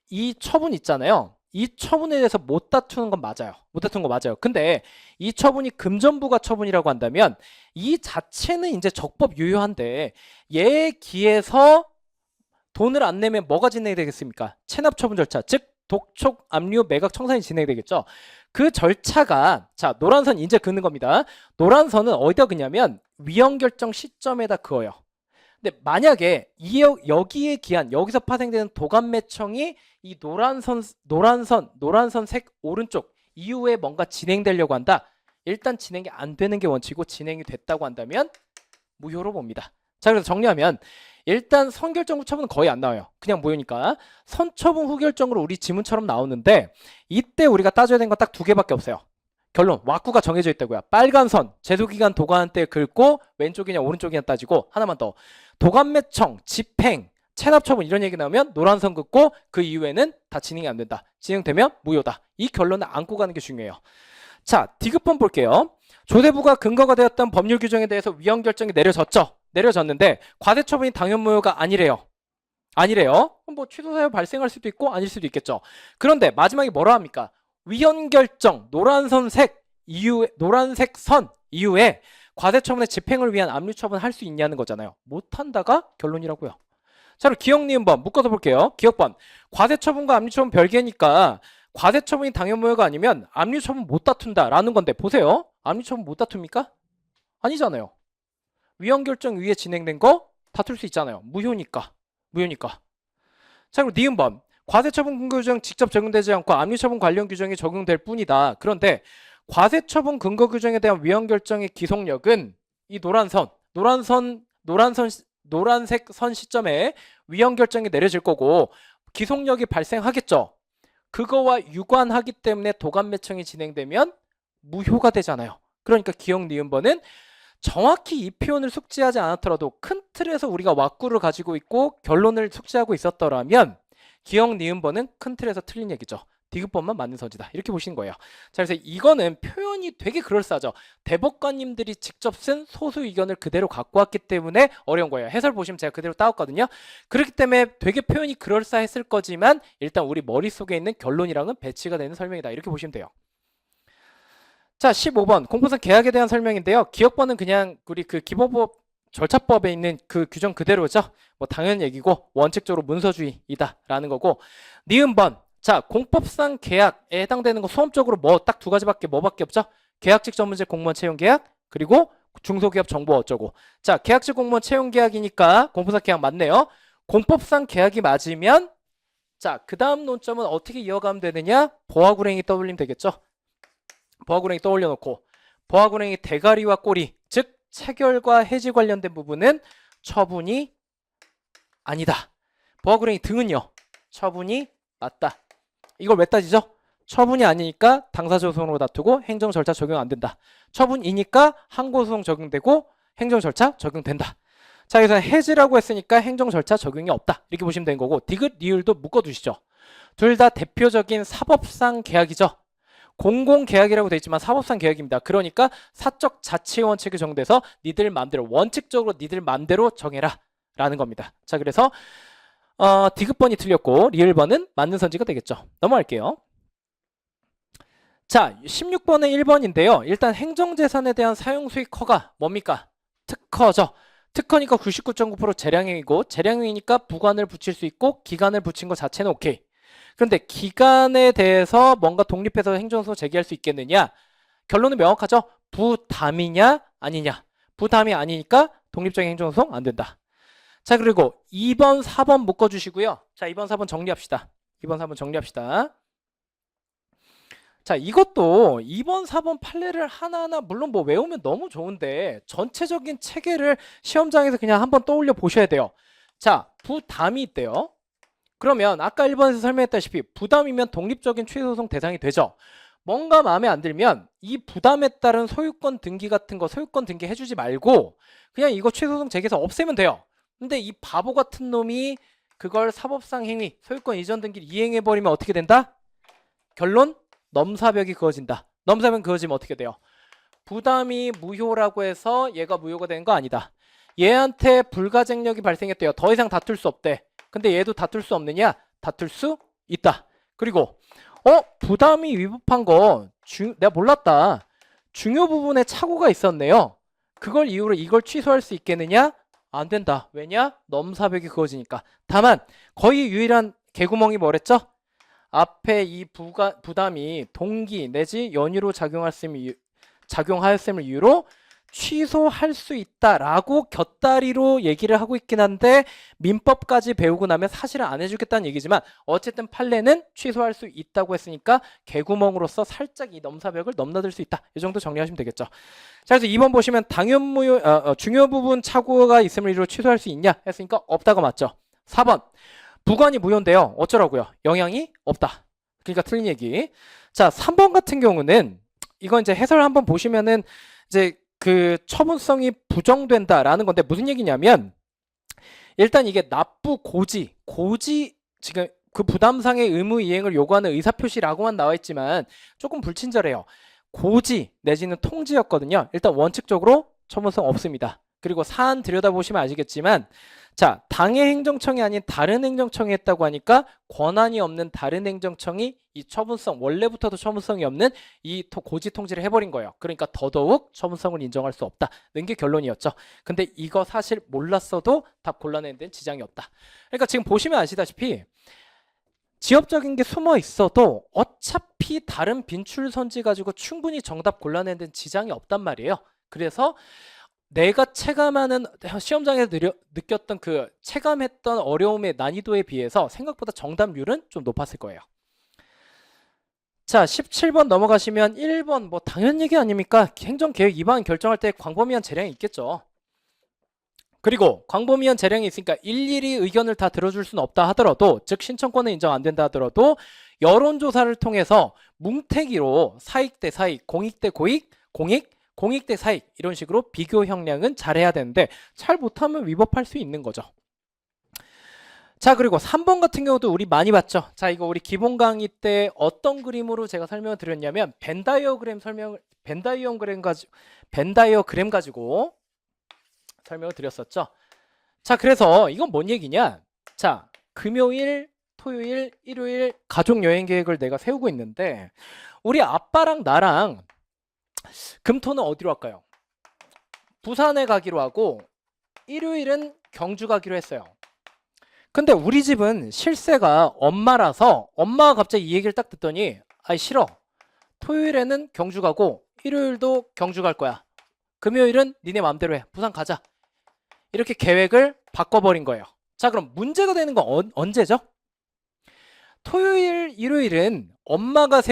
이 처분 있잖아요. 이 처분에 대해서 못 다투는 건 맞아요. 못 다투는 거 맞아요. 근데 이 처분이 금전부가 처분이라고 한다면 이 자체는 이제 적법 유효한데 얘에 기해서 돈을 안 내면 뭐가 진행이 되겠습니까? 체납 처분 절차, 즉 독촉, 압류, 매각, 청산이 진행되겠죠. 그 절차가, 자, 노란 선 이제 그는 겁니다. 노란 선은 어디다 그냐면 위헌 결정 시점에다 그어요. 근데 만약에 여기에 기한, 여기서 파생되는 도감매청이 이 노란선 색 오른쪽 이후에 뭔가 진행되려고 한다. 일단 진행이 안 되는 게 원칙이고 진행이 됐다고 한다면 무효로 봅니다. 자, 그래서 정리하면 일단 선결정 후 처분은 거의 안 나와요. 그냥 무효니까. 선처분 후 결정으로 우리 지문처럼 나오는데 이때 우리가 따져야 되는 건 딱 두 개밖에 없어요. 결론, 왁구가 정해져 있다고요. 빨간 선, 제소기간 도관 때 긁고 왼쪽이냐 오른쪽이냐 따지고, 하나만 더. 도감매청, 집행, 체납처분 이런 얘기 나오면 노란 선 긋고 그 이후에는 다 진행이 안 된다. 진행되면 무효다. 이 결론을 안고 가는 게 중요해요. 자, 디귿번 볼게요. 조대부가 근거가 되었던 법률 규정에 대해서 위헌 결정이 내려졌죠. 내려졌는데 과세처분이 당연무효가 아니래요. 뭐 취소사유 발생할 수도 있고 아닐 수도 있겠죠. 그런데 마지막에 뭐라 합니까? 위헌 결정 노란색 선 이후에 과세처분의 집행을 위한 압류 처분할 수 있냐는 거잖아요. 못한다가 결론이라고요. 자, 그럼 기억 니은번 묶어서 볼게요. 기억번, 과세처분과 압류처분 별개니까 과세처분이 당연무효가 아니면 압류처분 못 다툰다라는 건데, 보세요. 압류처분 못 다툽니까? 아니잖아요. 위헌 결정 위에 진행된 거 다툴 수 있잖아요. 무효니까. 자, 그럼 니은번, 과세처분 근거 규정 직접 적용되지 않고 압류처분 관련 규정이 적용될 뿐이다. 그런데 과세처분 근거 규정에 대한 위헌 결정의 기속력은 이 노란색 선 시점에 위헌 결정이 내려질 거고 기속력이 발생하겠죠. 그거와 유관하기 때문에 도감매청이 진행되면 무효가 되잖아요. 그러니까 기억 니은번은 정확히 이 표현을 숙지하지 않았더라도 큰 틀에서 우리가 왁구를 가지고 있고 결론을 숙지하고 있었더라면 기억 니은번은 큰 틀에서 틀린 얘기죠. 디귿번만 맞는 선지다. 이렇게 보시는 거예요. 자, 그래서 이거는 표현이 되게 그럴싸하죠. 대법관님들이 직접 쓴 소수 의견을 그대로 갖고 왔기 때문에 어려운 거예요. 해설 보시면 제가 그대로 따왔거든요. 그렇기 때문에 되게 표현이 그럴싸했을 거지만 일단 우리 머릿속에 있는 결론이랑은 배치가 되는 설명이다. 이렇게 보시면 돼요. 자, 15번 공포상 계약에 대한 설명인데요. 기억번은 그냥 우리 그 기본법 절차법에 있는 그 규정 그대로죠. 뭐 당연 얘기고 원칙적으로 문서주의이다라는 거고. 니은번, 자, 공법상 계약에 해당되는 거 수험적으로 뭐 딱 두 가지밖에 뭐밖에 없죠. 계약직 전문직 공무원 채용 계약, 그리고 중소기업 정보 어쩌고. 자, 계약직 공무원 채용 계약이니까 공법상 계약 맞네요. 공법상 계약이 맞으면 자, 그 다음 논점은 어떻게 이어가면 되느냐? 보아구랭이 떠올리면 되겠죠. 보아구랭이 떠올려 놓고 보아구랭이 대가리와 꼬리, 즉 체결과 해지 관련된 부분은 처분이 아니다. 보아구랭이 등은요, 처분이 맞다. 이걸 왜 따지죠? 처분이 아니니까 당사자소송으로 다투고 행정 절차 적용 안 된다. 처분이니까 항고소송 적용되고 행정 절차 적용된다. 자, 그래서 해지라고 했으니까 행정 절차 적용이 없다. 이렇게 보시면 되는 거고, 디귿 리을도 묶어두시죠. 둘 다 대표적인 사법상 계약이죠. 공공계약이라고 되어 있지만 사법상 계약입니다. 그러니까 사적 자치 원칙이 정돼서 니들 맘대로, 원칙적으로 니들 맘대로 정해라 라는 겁니다. 자, 그래서 디귿번이 틀렸고 리을번은 맞는 선지가 되겠죠. 넘어갈게요. 자, 16번은 1번인데요. 일단 행정재산에 대한 사용수익 허가 뭡니까? 특허죠. 특허니까 99.9% 재량행위고 재량행위니까 부관을 붙일 수 있고 기간을 붙인 것 자체는 오케이. 그런데 기간에 대해서 뭔가 독립해서 행정소송 제기할 수 있겠느냐? 결론은 명확하죠. 부담이냐 아니냐. 부담이 아니니까 독립적인 행정소송 안 된다. 자, 그리고 2번, 4번 묶어주시고요. 자, 2번, 4번 정리합시다. 2번, 4번 정리합시다. 자, 이것도 2번, 4번 판례를 하나하나 물론 뭐 외우면 너무 좋은데 전체적인 체계를 시험장에서 그냥 한번 떠올려 보셔야 돼요. 자, 부담이 있대요. 그러면 아까 1번에서 설명했다시피 부담이면 독립적인 취소소송 대상이 되죠. 뭔가 마음에 안 들면 이 부담에 따른 소유권 등기 같은 거 소유권 등기 해주지 말고 그냥 이거 취소소송 제기해서 없애면 돼요. 근데 이 바보 같은 놈이 그걸 사법상 행위, 소유권 이전 등기를 이행해버리면 어떻게 된다? 결론? 넘사벽이 그어진다. 넘사벽이 그어지면 어떻게 돼요? 부담이 무효라고 해서 얘가 무효가 되는 거 아니다. 얘한테 불가쟁력이 발생했대요. 더 이상 다툴 수 없대. 근데 얘도 다툴 수 없느냐? 다툴 수 있다. 그리고 부담이 위법한 거 내가 몰랐다. 중요 부분에 착오가 있었네요. 그걸 이유로 이걸 취소할 수 있겠느냐? 안 된다. 왜냐? 넘사벽이 그어지니까. 다만 거의 유일한 개구멍이 뭐랬죠? 앞에 이 부담이 동기 내지 연유로 작용하였음을 이유로 취소할 수 있다라고 곁다리로 얘기를 하고 있긴 한데 민법까지 배우고 나면 사실은 안 해주겠다는 얘기지만 어쨌든 판례는 취소할 수 있다고 했으니까 개구멍으로서 살짝 이 넘사벽을 넘나들 수 있다. 이 정도 정리하시면 되겠죠. 자, 그래서 2번 보시면 당연무효 중요 부분 착오가 있음을 이유로 취소할 수 있냐 했으니까 없다가 맞죠. 4번 부관이 무효인데요. 어쩌라고요? 영향이 없다. 그러니까 틀린 얘기. 자, 3번 같은 경우는 이건 이제 해설 한번 보시면은 이제 그 처분성이 부정된다라는 건데 무슨 얘기냐면 일단 이게 납부 고지 지금 그 부담상의 의무 이행을 요구하는 의사표시라고만 나와 있지만 조금 불친절해요. 고지 내지는 통지였거든요. 일단 원칙적으로 처분성 없습니다. 그리고 사안 들여다보시면 아시겠지만 자, 당의 행정청이 아닌 다른 행정청이 했다고 하니까 권한이 없는 다른 행정청이 이 처분성, 원래부터도 처분성이 없는 이 고지 통지를 해버린 거예요. 그러니까 더더욱 처분성을 인정할 수 없다는 게 결론이었죠. 근데 이거 사실 몰랐어도 답 골라내는 데는 지장이 없다. 그러니까 지금 보시면 아시다시피 지엽적인 게 숨어 있어도 어차피 다른 빈출 선지 가지고 충분히 정답 골라내는 데는 지장이 없단 말이에요. 그래서 내가 체감하는 시험장에서 느꼈던 그 체감했던 어려움의 난이도에 비해서 생각보다 정답률은 좀 높았을 거예요. 자, 17번 넘어가시면 1번 뭐 당연 얘기 아닙니까? 행정계획 위반 결정할 때 광범위한 재량이 있겠죠. 그리고 광범위한 재량이 있으니까 일일이 의견을 다 들어줄 수는 없다 하더라도 즉 신청권은 인정 안 된다 하더라도 여론조사를 통해서 뭉태기로 사익 대 사익, 공익 대 공익, 공익 대 사익 이런 식으로 비교 형량은 잘해야 되는데 잘 못하면 위법할 수 있는 거죠. 자, 그리고 3번 같은 경우도 우리 많이 봤죠. 자, 이거 우리 기본 강의 때 어떤 그림으로 제가 설명을 드렸냐면 벤 다이어그램 가지고 설명을 드렸었죠. 자, 그래서 이건 뭔 얘기냐? 자, 금요일, 토요일, 일요일 가족 여행 계획을 내가 세우고 있는데 우리 아빠랑 나랑 금토는 어디로 할까요? 부산에 가기로 하고 일요일은 경주 가기로 했어요. 근데 우리 집은 실세가 엄마라서 엄마가 갑자기 이 얘기를 딱 듣더니 아이 싫어. 토요일에는 경주 가고 일요일도 경주 갈 거야. 금요일은 니네 마음대로 해. 부산 가자. 이렇게 계획을 바꿔버린 거예요. 자, 그럼 문제가 되는 건 언제죠? 토요일, 일요일은 엄마가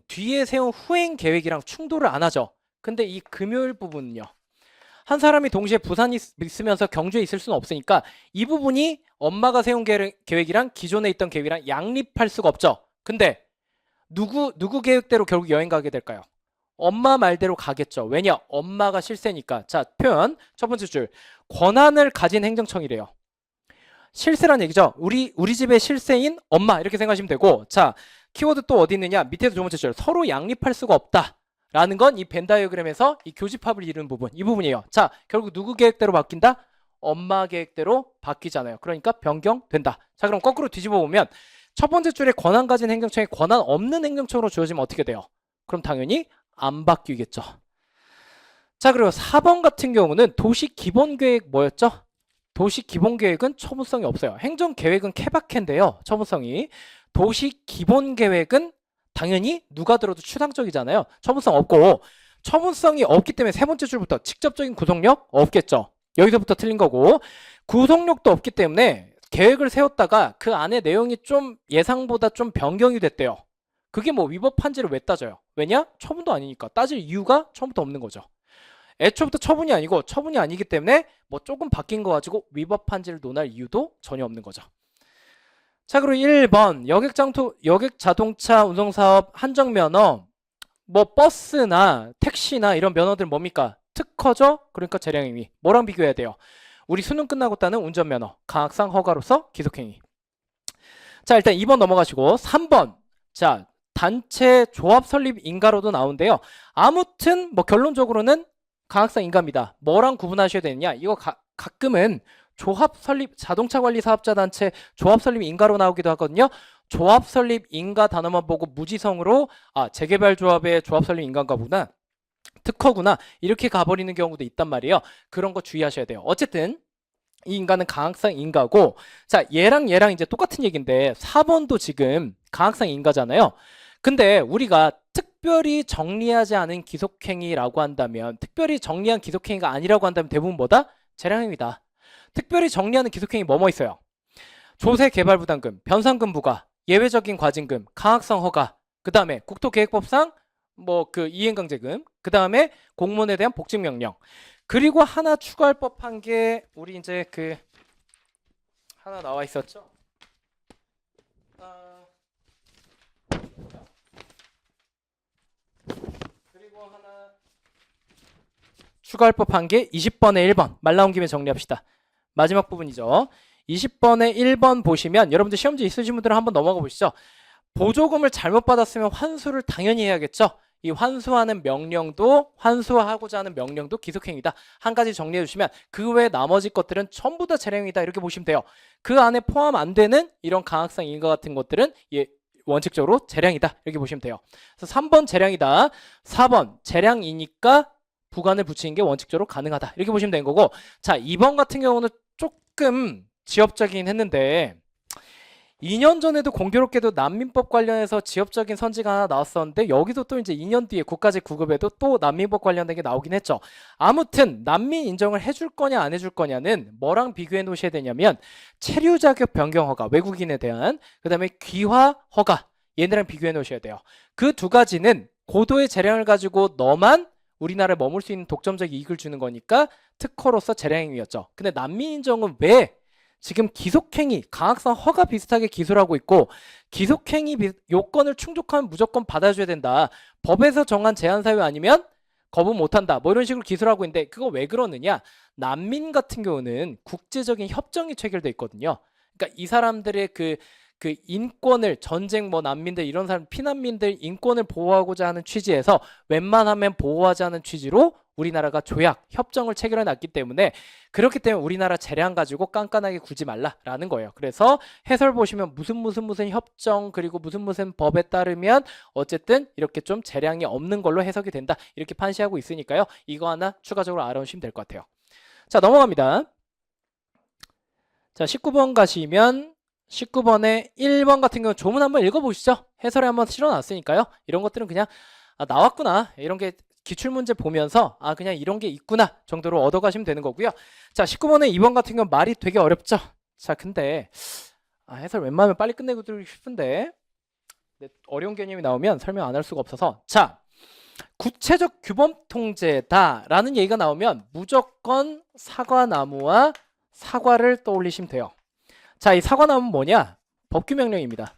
뒤에 세운 후행 계획이랑 충돌을 안 하죠. 근데 이 금요일 부분은요. 한 사람이 동시에 부산에 있으면서 경주에 있을 수는 없으니까 이 부분이 엄마가 세운 계획이랑 기존에 있던 계획이랑 양립할 수가 없죠. 근데 누구 계획대로 결국 여행 가게 될까요? 엄마 말대로 가겠죠. 왜냐? 엄마가 실세니까. 자, 표현 첫 번째 줄. 권한을 가진 행정청이래요. 실세란 얘기죠. 우리 집의 실세인 엄마 이렇게 생각하시면 되고 자, 키워드 또 어디 있느냐? 밑에서 두 번째 줄. 서로 양립할 수가 없다. 라는 건 이 벤 다이어그램에서 이 교집합을 이루는 부분, 이 부분이에요. 자, 결국 누구 계획대로 바뀐다? 엄마 계획대로 바뀌잖아요. 그러니까 변경된다. 자, 그럼 거꾸로 뒤집어 보면 첫 번째 줄에 권한 가진 행정청이 권한 없는 행정청으로 주어지면 어떻게 돼요? 그럼 당연히 안 바뀌겠죠. 자, 그리고 4번 같은 경우는 도시기본계획 뭐였죠? 도시기본계획은 처분성이 없어요. 행정계획은 케바케인데요. 처분성이. 도시기본계획은 당연히 누가 들어도 추상적이잖아요. 처분성 없고, 처분성이 없기 때문에 세 번째 줄부터 직접적인 구속력 없겠죠. 여기서부터 틀린 거고, 구속력도 없기 때문에 계획을 세웠다가 그 안에 내용이 좀 예상보다 좀 변경이 됐대요. 그게 뭐 위법한지를 왜 따져요? 왜냐? 처분도 아니니까. 따질 이유가 처음부터 없는 거죠. 애초부터 처분이 아니고 처분이 아니기 때문에 뭐 조금 바뀐 거 가지고 위법한지를 논할 이유도 전혀 없는 거죠. 자, 그리고 1번 여객 자동차 운송사업 한정면허, 뭐 버스나 택시나 이런 면허들 뭡니까? 특허죠? 그러니까 재량행위. 뭐랑 비교해야 돼요? 우리 수능 끝나고 따는 운전면허, 강학상 허가로서 기속행위. 자, 일단 2번 넘어가시고 3번. 자, 단체 조합 설립 인가로도 나오는데요. 아무튼 뭐 결론적으로는 강학상 인가입니다. 뭐랑 구분하셔야 되느냐? 이거 가끔은 조합 설립 자동차 관리 사업자 단체 조합 설립 인가로 나오기도 하거든요. 조합 설립 인가 단어만 보고 무지성으로 재개발 조합의 조합 설립 인가인가 보다. 특허구나. 이렇게 가버리는 경우도 있단 말이에요. 그런 거 주의하셔야 돼요. 어쨌든 이 인가는 강학상 인가고, 자, 얘랑 이제 똑같은 얘기인데 4번도 지금 강학상 인가잖아요. 근데 우리가 특별히 정리하지 않은 기속행위라고 한다면, 특별히 정리한 기속행위가 아니라고 한다면 대부분 뭐다? 재량행위다. 특별히 정리하는 기속행위 뭐뭐 있어요? 조세개발부담금, 변상금 부과, 예외적인 과징금, 강학상 허가, 그 다음에 국토계획법상 뭐 그 이행강제금, 그 다음에 공무원에 대한 복직명령. 그리고 하나 추가할 법한 게 우리 이제 그 하나 나와 있었죠? 그리고 하나 추가할 법한 게 20번에 1번. 말 나온 김에 정리합시다. 마지막 부분이죠. 20번에 1번 보시면 여러분들 시험지 있으신 분들은 한번 넘어가 보시죠. 보조금을 잘못 받았으면 환수를 당연히 해야겠죠. 이 환수하는 명령도, 환수하고자 하는 명령도 기속행위다. 한 가지 정리해 주시면 그 외 나머지 것들은 전부 다 재량이다. 이렇게 보시면 돼요. 그 안에 포함 안 되는 이런 강학상 인가 같은 것들은 원칙적으로 재량이다. 이렇게 보시면 돼요. 그래서 3번 재량이다. 4번 재량이니까 부관을 붙이는 게 원칙적으로 가능하다. 이렇게 보시면 되는 거고, 자, 2번 같은 경우는 조금 지엽적이긴 했는데 2년 전에도 공교롭게도 난민법 관련해서 지엽적인 선지가 하나 나왔었는데 여기도 또 이제 2년 뒤에 국가직 구급에도 또 난민법 관련된 게 나오긴 했죠. 아무튼 난민 인정을 해줄 거냐 안 해줄 거냐는 뭐랑 비교해 놓으셔야 되냐면 체류 자격 변경 허가, 외국인에 대한, 그 다음에 귀화 허가, 얘네랑 비교해 놓으셔야 돼요. 그 두 가지는 고도의 재량을 가지고 너만 우리나라에 머물 수 있는 독점적 이익을 주는 거니까 특허로서 재량행위였죠. 근데 난민 인정은 왜 지금 기속행위, 강학상 허가 비슷하게 기술하고 있고, 기속행위 요건을 충족하면 무조건 받아줘야 된다. 법에서 정한 제한사유 아니면 거부 못한다. 뭐 이런 식으로 기술하고 있는데 그거 왜 그러느냐? 난민 같은 경우는 국제적인 협정이 체결돼 있거든요. 그러니까 이 사람들의 그 인권을, 전쟁 뭐 난민들 이런 사람, 피난민들 인권을 보호하고자 하는 취지에서 웬만하면 보호하자는 취지로 우리나라가 조약, 협정을 체결해 놨기 때문에, 그렇기 때문에 우리나라 재량 가지고 깐깐하게 구지 말라라는 거예요. 그래서 해설 보시면 무슨 협정, 그리고 무슨 법에 따르면 어쨌든 이렇게 좀 재량이 없는 걸로 해석이 된다. 이렇게 판시하고 있으니까요. 이거 하나 추가적으로 알아오시면 될 것 같아요. 자, 넘어갑니다. 자, 19번 가시면 19번에 1번 같은 경우 조문 한번 읽어보시죠. 해설에 한번 실어놨으니까요. 이런 것들은 그냥 나왔구나, 이런 게 기출문제 보면서 그냥 이런 게 있구나 정도로 얻어가시면 되는 거고요. 자, 19번에 2번 같은 경우 말이 되게 어렵죠. 자, 근데 해설 웬만하면 빨리 끝내고 들고 싶은데 어려운 개념이 나오면 설명 안 할 수가 없어서, 자, 구체적 규범 통제다 라는 얘기가 나오면 무조건 사과나무와 사과를 떠올리시면 돼요. 자, 이 사과나무는 뭐냐? 법규명령입니다.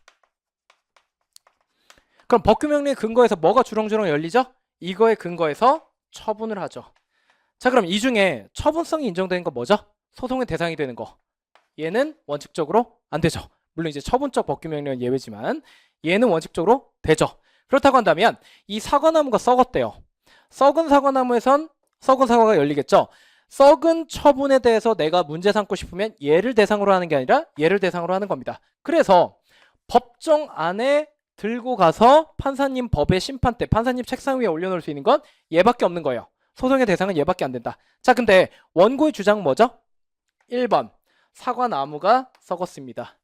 그럼 법규명령의 근거에서 뭐가 주렁주렁 열리죠? 이거에 근거해서 처분을 하죠. 자, 그럼 이 중에 처분성이 인정되는 거 뭐죠? 소송의 대상이 되는 거. 얘는 원칙적으로 안 되죠. 물론 이제 처분적 법규명령은 예외지만 얘는 원칙적으로 되죠. 그렇다고 한다면 이 사과나무가 썩었대요. 썩은 사과나무에선 썩은 사과가 열리겠죠. 썩은 처분에 대해서 내가 문제 삼고 싶으면 얘를 대상으로 하는 게 아니라 얘를 대상으로 하는 겁니다. 그래서 법정 안에 들고 가서 판사님 법의 심판 때 판사님 책상 위에 올려놓을 수 있는 건 얘밖에 없는 거예요. 소송의 대상은 얘밖에 안 된다. 자, 근데 원고의 주장 뭐죠? 1번 사과나무가 썩었습니다.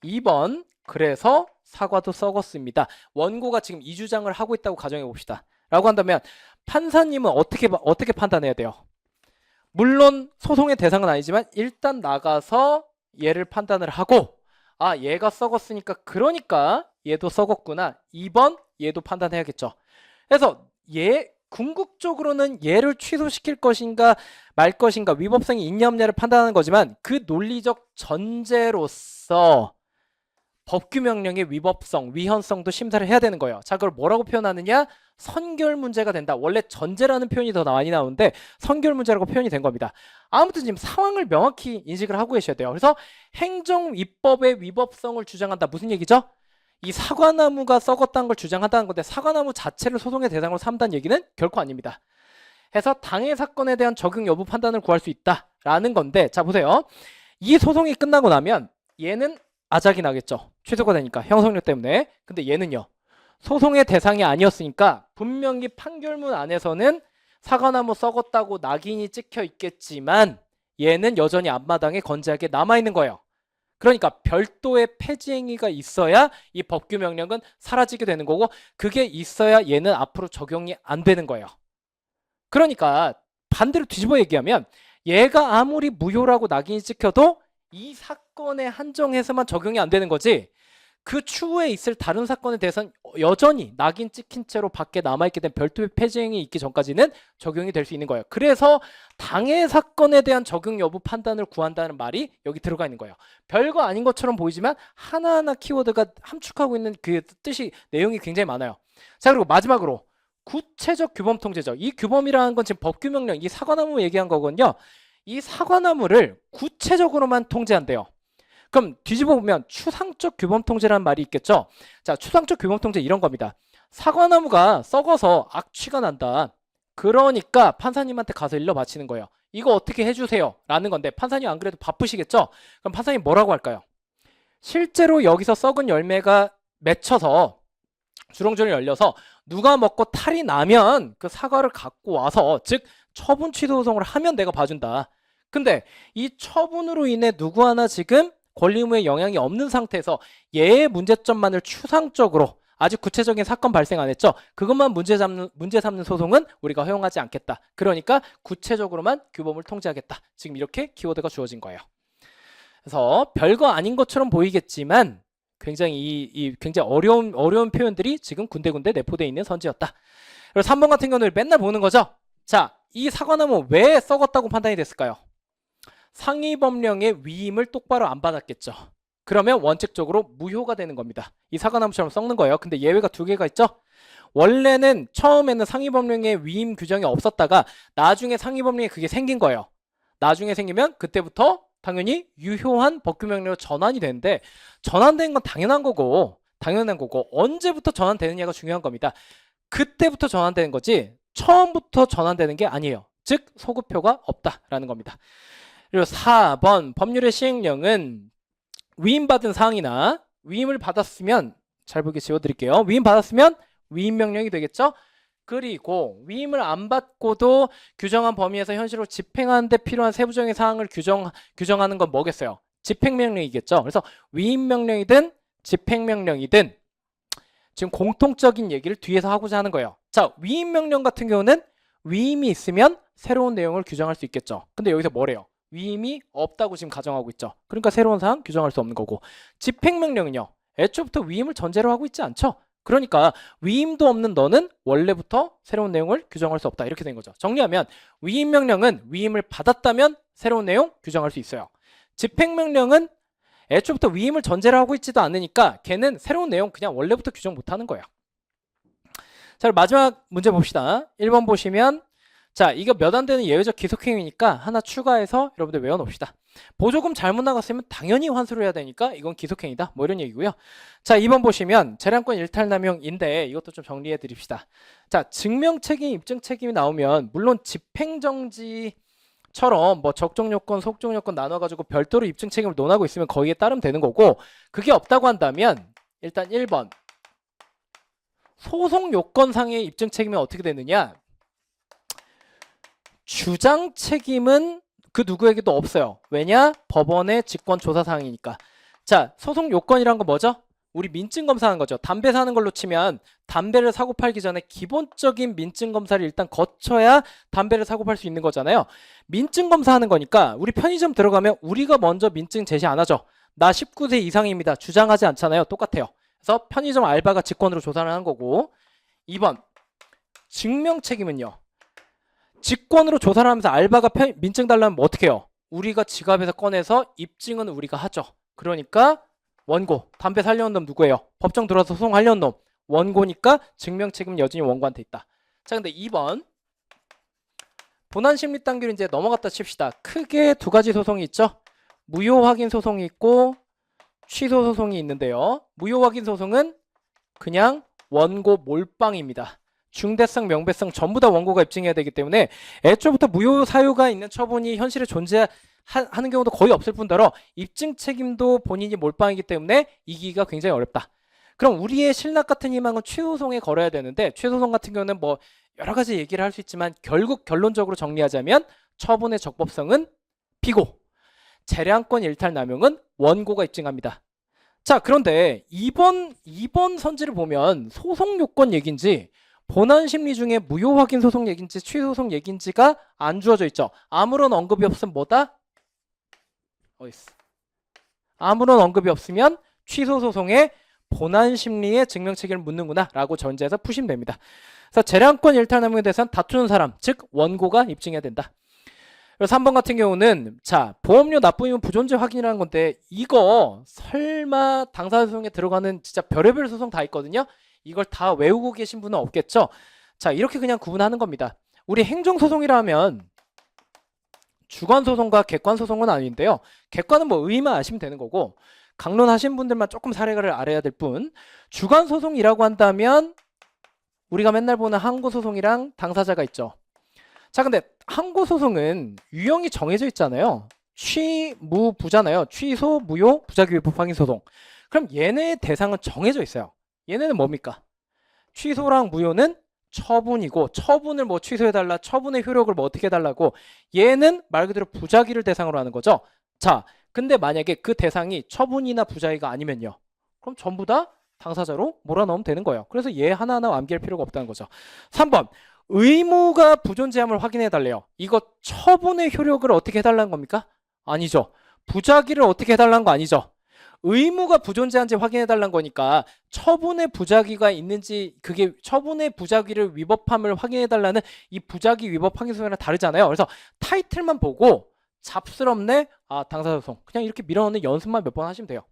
2번 그래서 사과도 썩었습니다. 원고가 지금 이 주장을 하고 있다고 가정해 봅시다. 라고 한다면 판사님은 어떻게 판단해야 돼요? 물론 소송의 대상은 아니지만 일단 나가서 얘를 판단을 하고, 아, 얘가 썩었으니까 그러니까 얘도 썩었구나. 2번 얘도 판단해야겠죠. 그래서 궁극적으로는 얘를 취소시킬 것인가 말 것인가, 위법성이 있냐 없냐를 판단하는 거지만 그 논리적 전제로서 법규 명령의 위법성, 위헌성도 심사를 해야 되는 거예요. 자, 그걸 뭐라고 표현하느냐? 선결 문제가 된다. 원래 전제라는 표현이 더 많이 나오는데 선결 문제라고 표현이 된 겁니다. 아무튼 지금 상황을 명확히 인식을 하고 계셔야 돼요. 그래서 행정위법의 위법성을 주장한다. 무슨 얘기죠? 이 사과나무가 썩었다는 걸 주장한다는 건데 사과나무 자체를 소송의 대상으로 삼다는 얘기는 결코 아닙니다. 해서 당해 사건에 대한 적용 여부 판단을 구할 수 있다라는 건데, 자 보세요. 이 소송이 끝나고 나면 얘는 아작이 나겠죠. 취소가 되니까 형성력 때문에. 근데 얘는요, 소송의 대상이 아니었으니까 분명히 판결문 안에서는 사과나무 썩었다고 낙인이 찍혀 있겠지만 얘는 여전히 앞마당에 건재하게 남아있는 거예요. 그러니까 별도의 폐지 행위가 있어야 이 법규 명령은 사라지게 되는 거고, 그게 있어야 얘는 앞으로 적용이 안 되는 거예요. 그러니까 반대로 뒤집어 얘기하면 얘가 아무리 무효라고 낙인이 찍혀도 이 사건에 한정해서만 적용이 안 되는 거지, 그 추후에 있을 다른 사건에 대해서는 여전히 낙인 찍힌 채로 밖에 남아있게 된 별도의 폐지행위 있기 전까지는 적용이 될 수 있는 거예요. 그래서 당해 사건에 대한 적용 여부 판단을 구한다는 말이 여기 들어가 있는 거예요. 별거 아닌 것처럼 보이지만 하나하나 키워드가 함축하고 있는 그 뜻이, 내용이 굉장히 많아요. 자, 그리고 마지막으로 구체적 규범 통제죠. 이 규범이라는 건 지금 법규 명령, 이 사과나무 얘기한 거거든요. 이 사과나무를 구체적으로만 통제한대요. 그럼 뒤집어 보면 추상적 규범 통제라는 말이 있겠죠. 자, 추상적 규범 통제 이런 겁니다. 사과나무가 썩어서 악취가 난다. 그러니까 판사님한테 가서 일러 바치는 거예요. 이거 어떻게 해주세요 라는 건데, 판사님 안 그래도 바쁘시겠죠. 그럼 판사님 뭐라고 할까요? 실제로 여기서 썩은 열매가 맺혀서 주렁주렁 열려서 누가 먹고 탈이 나면 그 사과를 갖고 와서, 즉 처분 취소 소송을 하면 내가 봐준다. 근데 이 처분으로 인해 누구 하나 지금 권리 의무에 영향이 없는 상태에서 얘의 문제점만을 추상적으로, 아직 구체적인 사건 발생 안 했죠, 그것만 문제 삼는 소송은 우리가 허용하지 않겠다. 그러니까 구체적으로만 규범을 통제하겠다. 지금 이렇게 키워드가 주어진 거예요. 그래서 별거 아닌 것처럼 보이겠지만 굉장히 굉장히 어려운 표현들이 지금 군데군데 내포되어 있는 선지였다. 그리고 3번 같은 경우는 맨날 보는 거죠. 자, 이 사과나무 왜 썩었다고 판단이 됐을까요? 상위 법령의 위임을 똑바로 안 받았겠죠. 그러면 원칙적으로 무효가 되는 겁니다. 이 사과나무처럼 썩는 거예요. 근데 예외가 2개가 있죠. 원래는 처음에는 상위 법령의 위임 규정이 없었다가 나중에 상위 법령에 그게 생긴 거예요. 나중에 생기면 그때부터 당연히 유효한 법규 명령으로 전환이 되는데, 전환된 건 당연한 거고 언제부터 전환되느냐가 중요한 겁니다. 그때부터 전환되는 거지 처음부터 전환되는 게 아니에요. 즉 소급표가 없다라는 겁니다. 그리고 4번 법률의 시행령은 위임받은 사항이나 위임을 받았으면, 잘 보게 지워드릴게요. 위임 받았으면 위임 명령이 되겠죠. 그리고 위임을 안 받고도 규정한 범위에서 현실로 집행하는 데 필요한 세부적인 사항을 규정하는 건 뭐겠어요? 집행명령이겠죠. 그래서 위임명령이든 집행명령이든 지금 공통적인 얘기를 뒤에서 하고자 하는 거예요. 자, 위임명령 같은 경우는 위임이 있으면 새로운 내용을 규정할 수 있겠죠. 근데 여기서 뭐래요? 위임이 없다고 지금 가정하고 있죠. 그러니까 새로운 사항 규정할 수 없는 거고, 집행명령은요, 애초부터 위임을 전제로 하고 있지 않죠. 그러니까 위임도 없는 너는 원래부터 새로운 내용을 규정할 수 없다. 이렇게 된 거죠. 정리하면 위임명령은 위임을 받았다면 새로운 내용 규정할 수 있어요. 집행명령은 애초부터 위임을 전제로 하고 있지도 않으니까 걔는 새로운 내용 그냥 원래부터 규정 못하는 거예요. 자, 마지막 문제 봅시다. 1번 보시면, 자, 이거 몇 안 되는 예외적 기속행위니까 하나 추가해서 여러분들 외워놓읍시다. 보조금 잘못 나갔으면 당연히 환수를 해야 되니까 이건 기속행위다. 뭐 이런 얘기고요. 자, 2번 보시면 재량권 일탈남용인데 이것도 좀 정리해 드립시다. 자, 증명책임, 입증책임이 나오면 물론 집행정지처럼 뭐 적정요건, 속정요건 나눠가지고 별도로 입증책임을 논하고 있으면 거기에 따르면 되는 거고, 그게 없다고 한다면 일단 1번 소송요건상의 입증책임이 어떻게 되느냐, 주장 책임은 그 누구에게도 없어요. 왜냐? 법원의 직권 조사 사항이니까. 자, 소송 요건이란 거 뭐죠? 우리 민증 검사하는 거죠. 담배 사는 걸로 치면 담배를 사고 팔기 전에 기본적인 민증 검사를 일단 거쳐야 담배를 사고 팔 수 있는 거잖아요. 민증 검사하는 거니까 우리 편의점 들어가면 우리가 먼저 민증 제시 안 하죠. 나 19세 이상입니다. 주장하지 않잖아요. 똑같아요. 그래서 편의점 알바가 직권으로 조사를 하는 거고. 2번 증명 책임은요. 직권으로 조사를 하면서 알바가 민증 달라면 뭐 어떻게 해요? 우리가 지갑에서 꺼내서 입증은 우리가 하죠. 그러니까 원고, 담배 살려는 놈 누구예요? 법정 들어와서 소송하려는 놈 원고니까 증명 책임은 여전히 원고한테 있다. 자, 근데 2번 본안 심리 단계로 이제 넘어갔다 칩시다. 크게 두 가지 소송이 있죠. 무효 확인 소송이 있고 취소 소송이 있는데요. 무효 확인 소송은 그냥 원고 몰빵입니다. 중대성, 명백성 전부 다 원고가 입증해야 되기 때문에 애초부터 무효 사유가 있는 처분이 현실에 존재하는 경우도 거의 없을 뿐더러 입증 책임도 본인이 몰빵이기 때문에 이기기가 굉장히 어렵다. 그럼 우리의 신락 같은 희망은 최소송에 걸어야 되는데 최소송 같은 경우는 뭐 여러 가지 얘기를 할 수 있지만 결국 결론적으로 정리하자면 처분의 적법성은 피고, 재량권 일탈 남용은 원고가 입증합니다. 자, 그런데 2번 선지를 보면 소송 요건 얘기인지 본안 심리 중에 무효 확인 소송 얘기인지 취소소송 얘기인지가 안 주어져 있죠. 아무런 언급이 없으면 뭐다? 어딨어? 아무런 언급이 없으면 취소소송에 본안 심리의 증명 책임을 묻는구나 라고 전제해서 푸시면 됩니다. 그래서 재량권 일탈 남용에 대해서는 다투는 사람, 즉 원고가 입증해야 된다. 그래서 3번 같은 경우는 자, 보험료 납부이면 부존재 확인이라는 건데 이거 설마 당사자 소송에 들어가는 진짜 별의별 소송 다 있거든요. 이걸 다 외우고 계신 분은 없겠죠. 자, 이렇게 그냥 구분하는 겁니다. 우리 행정소송이라면 주관소송과 객관소송은 아닌데요. 객관은 뭐 의의만 아시면 되는 거고 강론하신 분들만 조금 사례를 알아야 될 뿐, 주관소송이라고 한다면 우리가 맨날 보는 항고소송이랑 당사자가 있죠. 자, 근데 항고소송은 유형이 정해져 있잖아요. 취무부잖아요. 취소, 무효, 부작위 위법 확인 소송. 그럼 얘네의 대상은 정해져 있어요. 얘네는 뭡니까? 취소랑 무효는 처분이고 처분을 뭐 취소해달라, 처분의 효력을 뭐 어떻게 해달라고 얘는 말 그대로 부작위를 대상으로 하는 거죠. 자, 근데 만약에 그 대상이 처분이나 부작위가 아니면요. 그럼 전부 다 당사자로 몰아넣으면 되는 거예요. 그래서 얘 하나하나 암기할 필요가 없다는 거죠. 3번 의무가 부존재함을 확인해 달래요. 이거 처분의 효력을 어떻게 해달라는 겁니까? 아니죠. 부작위를 어떻게 해달라는 거 아니죠. 의무가 부존재한지 확인해 달라는 거니까 처분의 부작위가 있는지, 그게 처분의 부작위를 위법함을 확인해 달라는 이 부작위 위법 확인 소송이랑 다르잖아요. 그래서 타이틀만 보고 잡스럽네, 아 당사자 소송, 그냥 이렇게 밀어넣는 연습만 몇 번 하시면 돼요.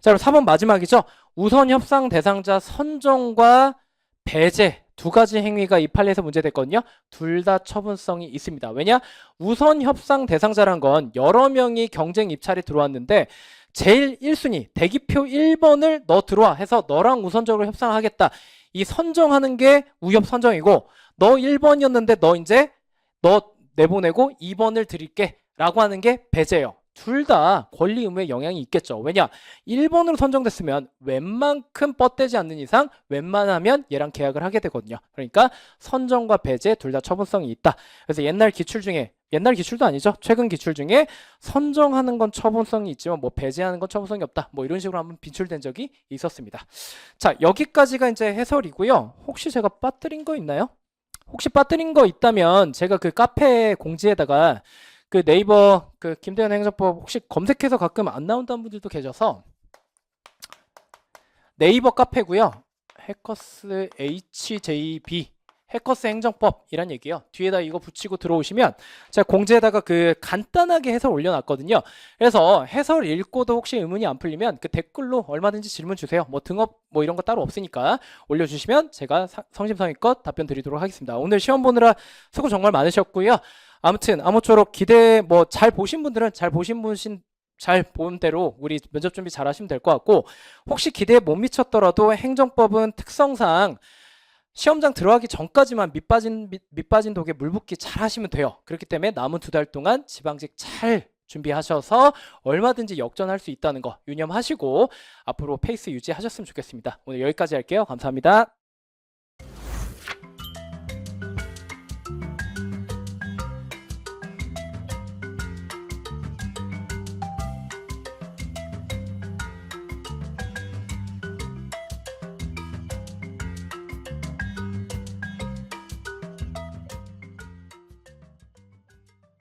자, 그럼 4번 마지막이죠. 우선 협상 대상자 선정과 배제 두 가지 행위가 이 판례에서 문제됐거든요. 둘 다 처분성이 있습니다. 왜냐? 우선 협상 대상자란 건 여러 명이 경쟁 입찰에 들어왔는데 제일 1순위 대기표 1번을 너 들어와 해서 너랑 우선적으로 협상을 하겠다. 이 선정하는 게 우협 선정이고, 너 1번이었는데 너 내보내고 2번을 드릴게 라고 하는 게 배제예요. 둘 다 권리 의무에 영향이 있겠죠. 왜냐? 1번으로 선정됐으면 웬만큼 뻗대지 않는 이상 웬만하면 얘랑 계약을 하게 되거든요. 그러니까 선정과 배제 둘 다 처분성이 있다. 그래서 옛날 기출도 아니죠. 최근 기출 중에 선정하는 건 처분성이 있지만 뭐 배제하는 건 처분성이 없다. 뭐 이런 식으로 한번 비출된 적이 있었습니다. 자, 여기까지가 이제 해설이고요. 혹시 제가 빠뜨린 거 있나요? 혹시 빠뜨린 거 있다면 제가 그 카페 공지에다가 그 네이버 그 김대현 행정법 혹시 검색해서 가끔 안 나온다는 분들도 계셔서 네이버 카페고요. 해커스 HJB 해커스 행정법이란 얘기예요. 뒤에다 이거 붙이고 들어오시면 제가 공지에다가 그 간단하게 해설 올려놨거든요. 그래서 해설 읽고도 혹시 의문이 안 풀리면 그 댓글로 얼마든지 질문 주세요. 뭐 등업 뭐 이런 거 따로 없으니까 올려주시면 제가 성심성의껏 답변 드리도록 하겠습니다. 오늘 시험 보느라 수고 정말 많으셨고요. 아무튼 아무쪼록 기대 뭐 잘 보신 분들은 잘 본 대로 우리 면접 준비 잘 하시면 될 것 같고, 혹시 기대에 못 미쳤더라도 행정법은 특성상 시험장 들어가기 전까지만 밑빠진 독에 물 붓기 잘 하시면 돼요. 그렇기 때문에 남은 2달 동안 지방직 잘 준비하셔서 얼마든지 역전할 수 있다는 거 유념하시고 앞으로 페이스 유지하셨으면 좋겠습니다. 오늘 여기까지 할게요. 감사합니다.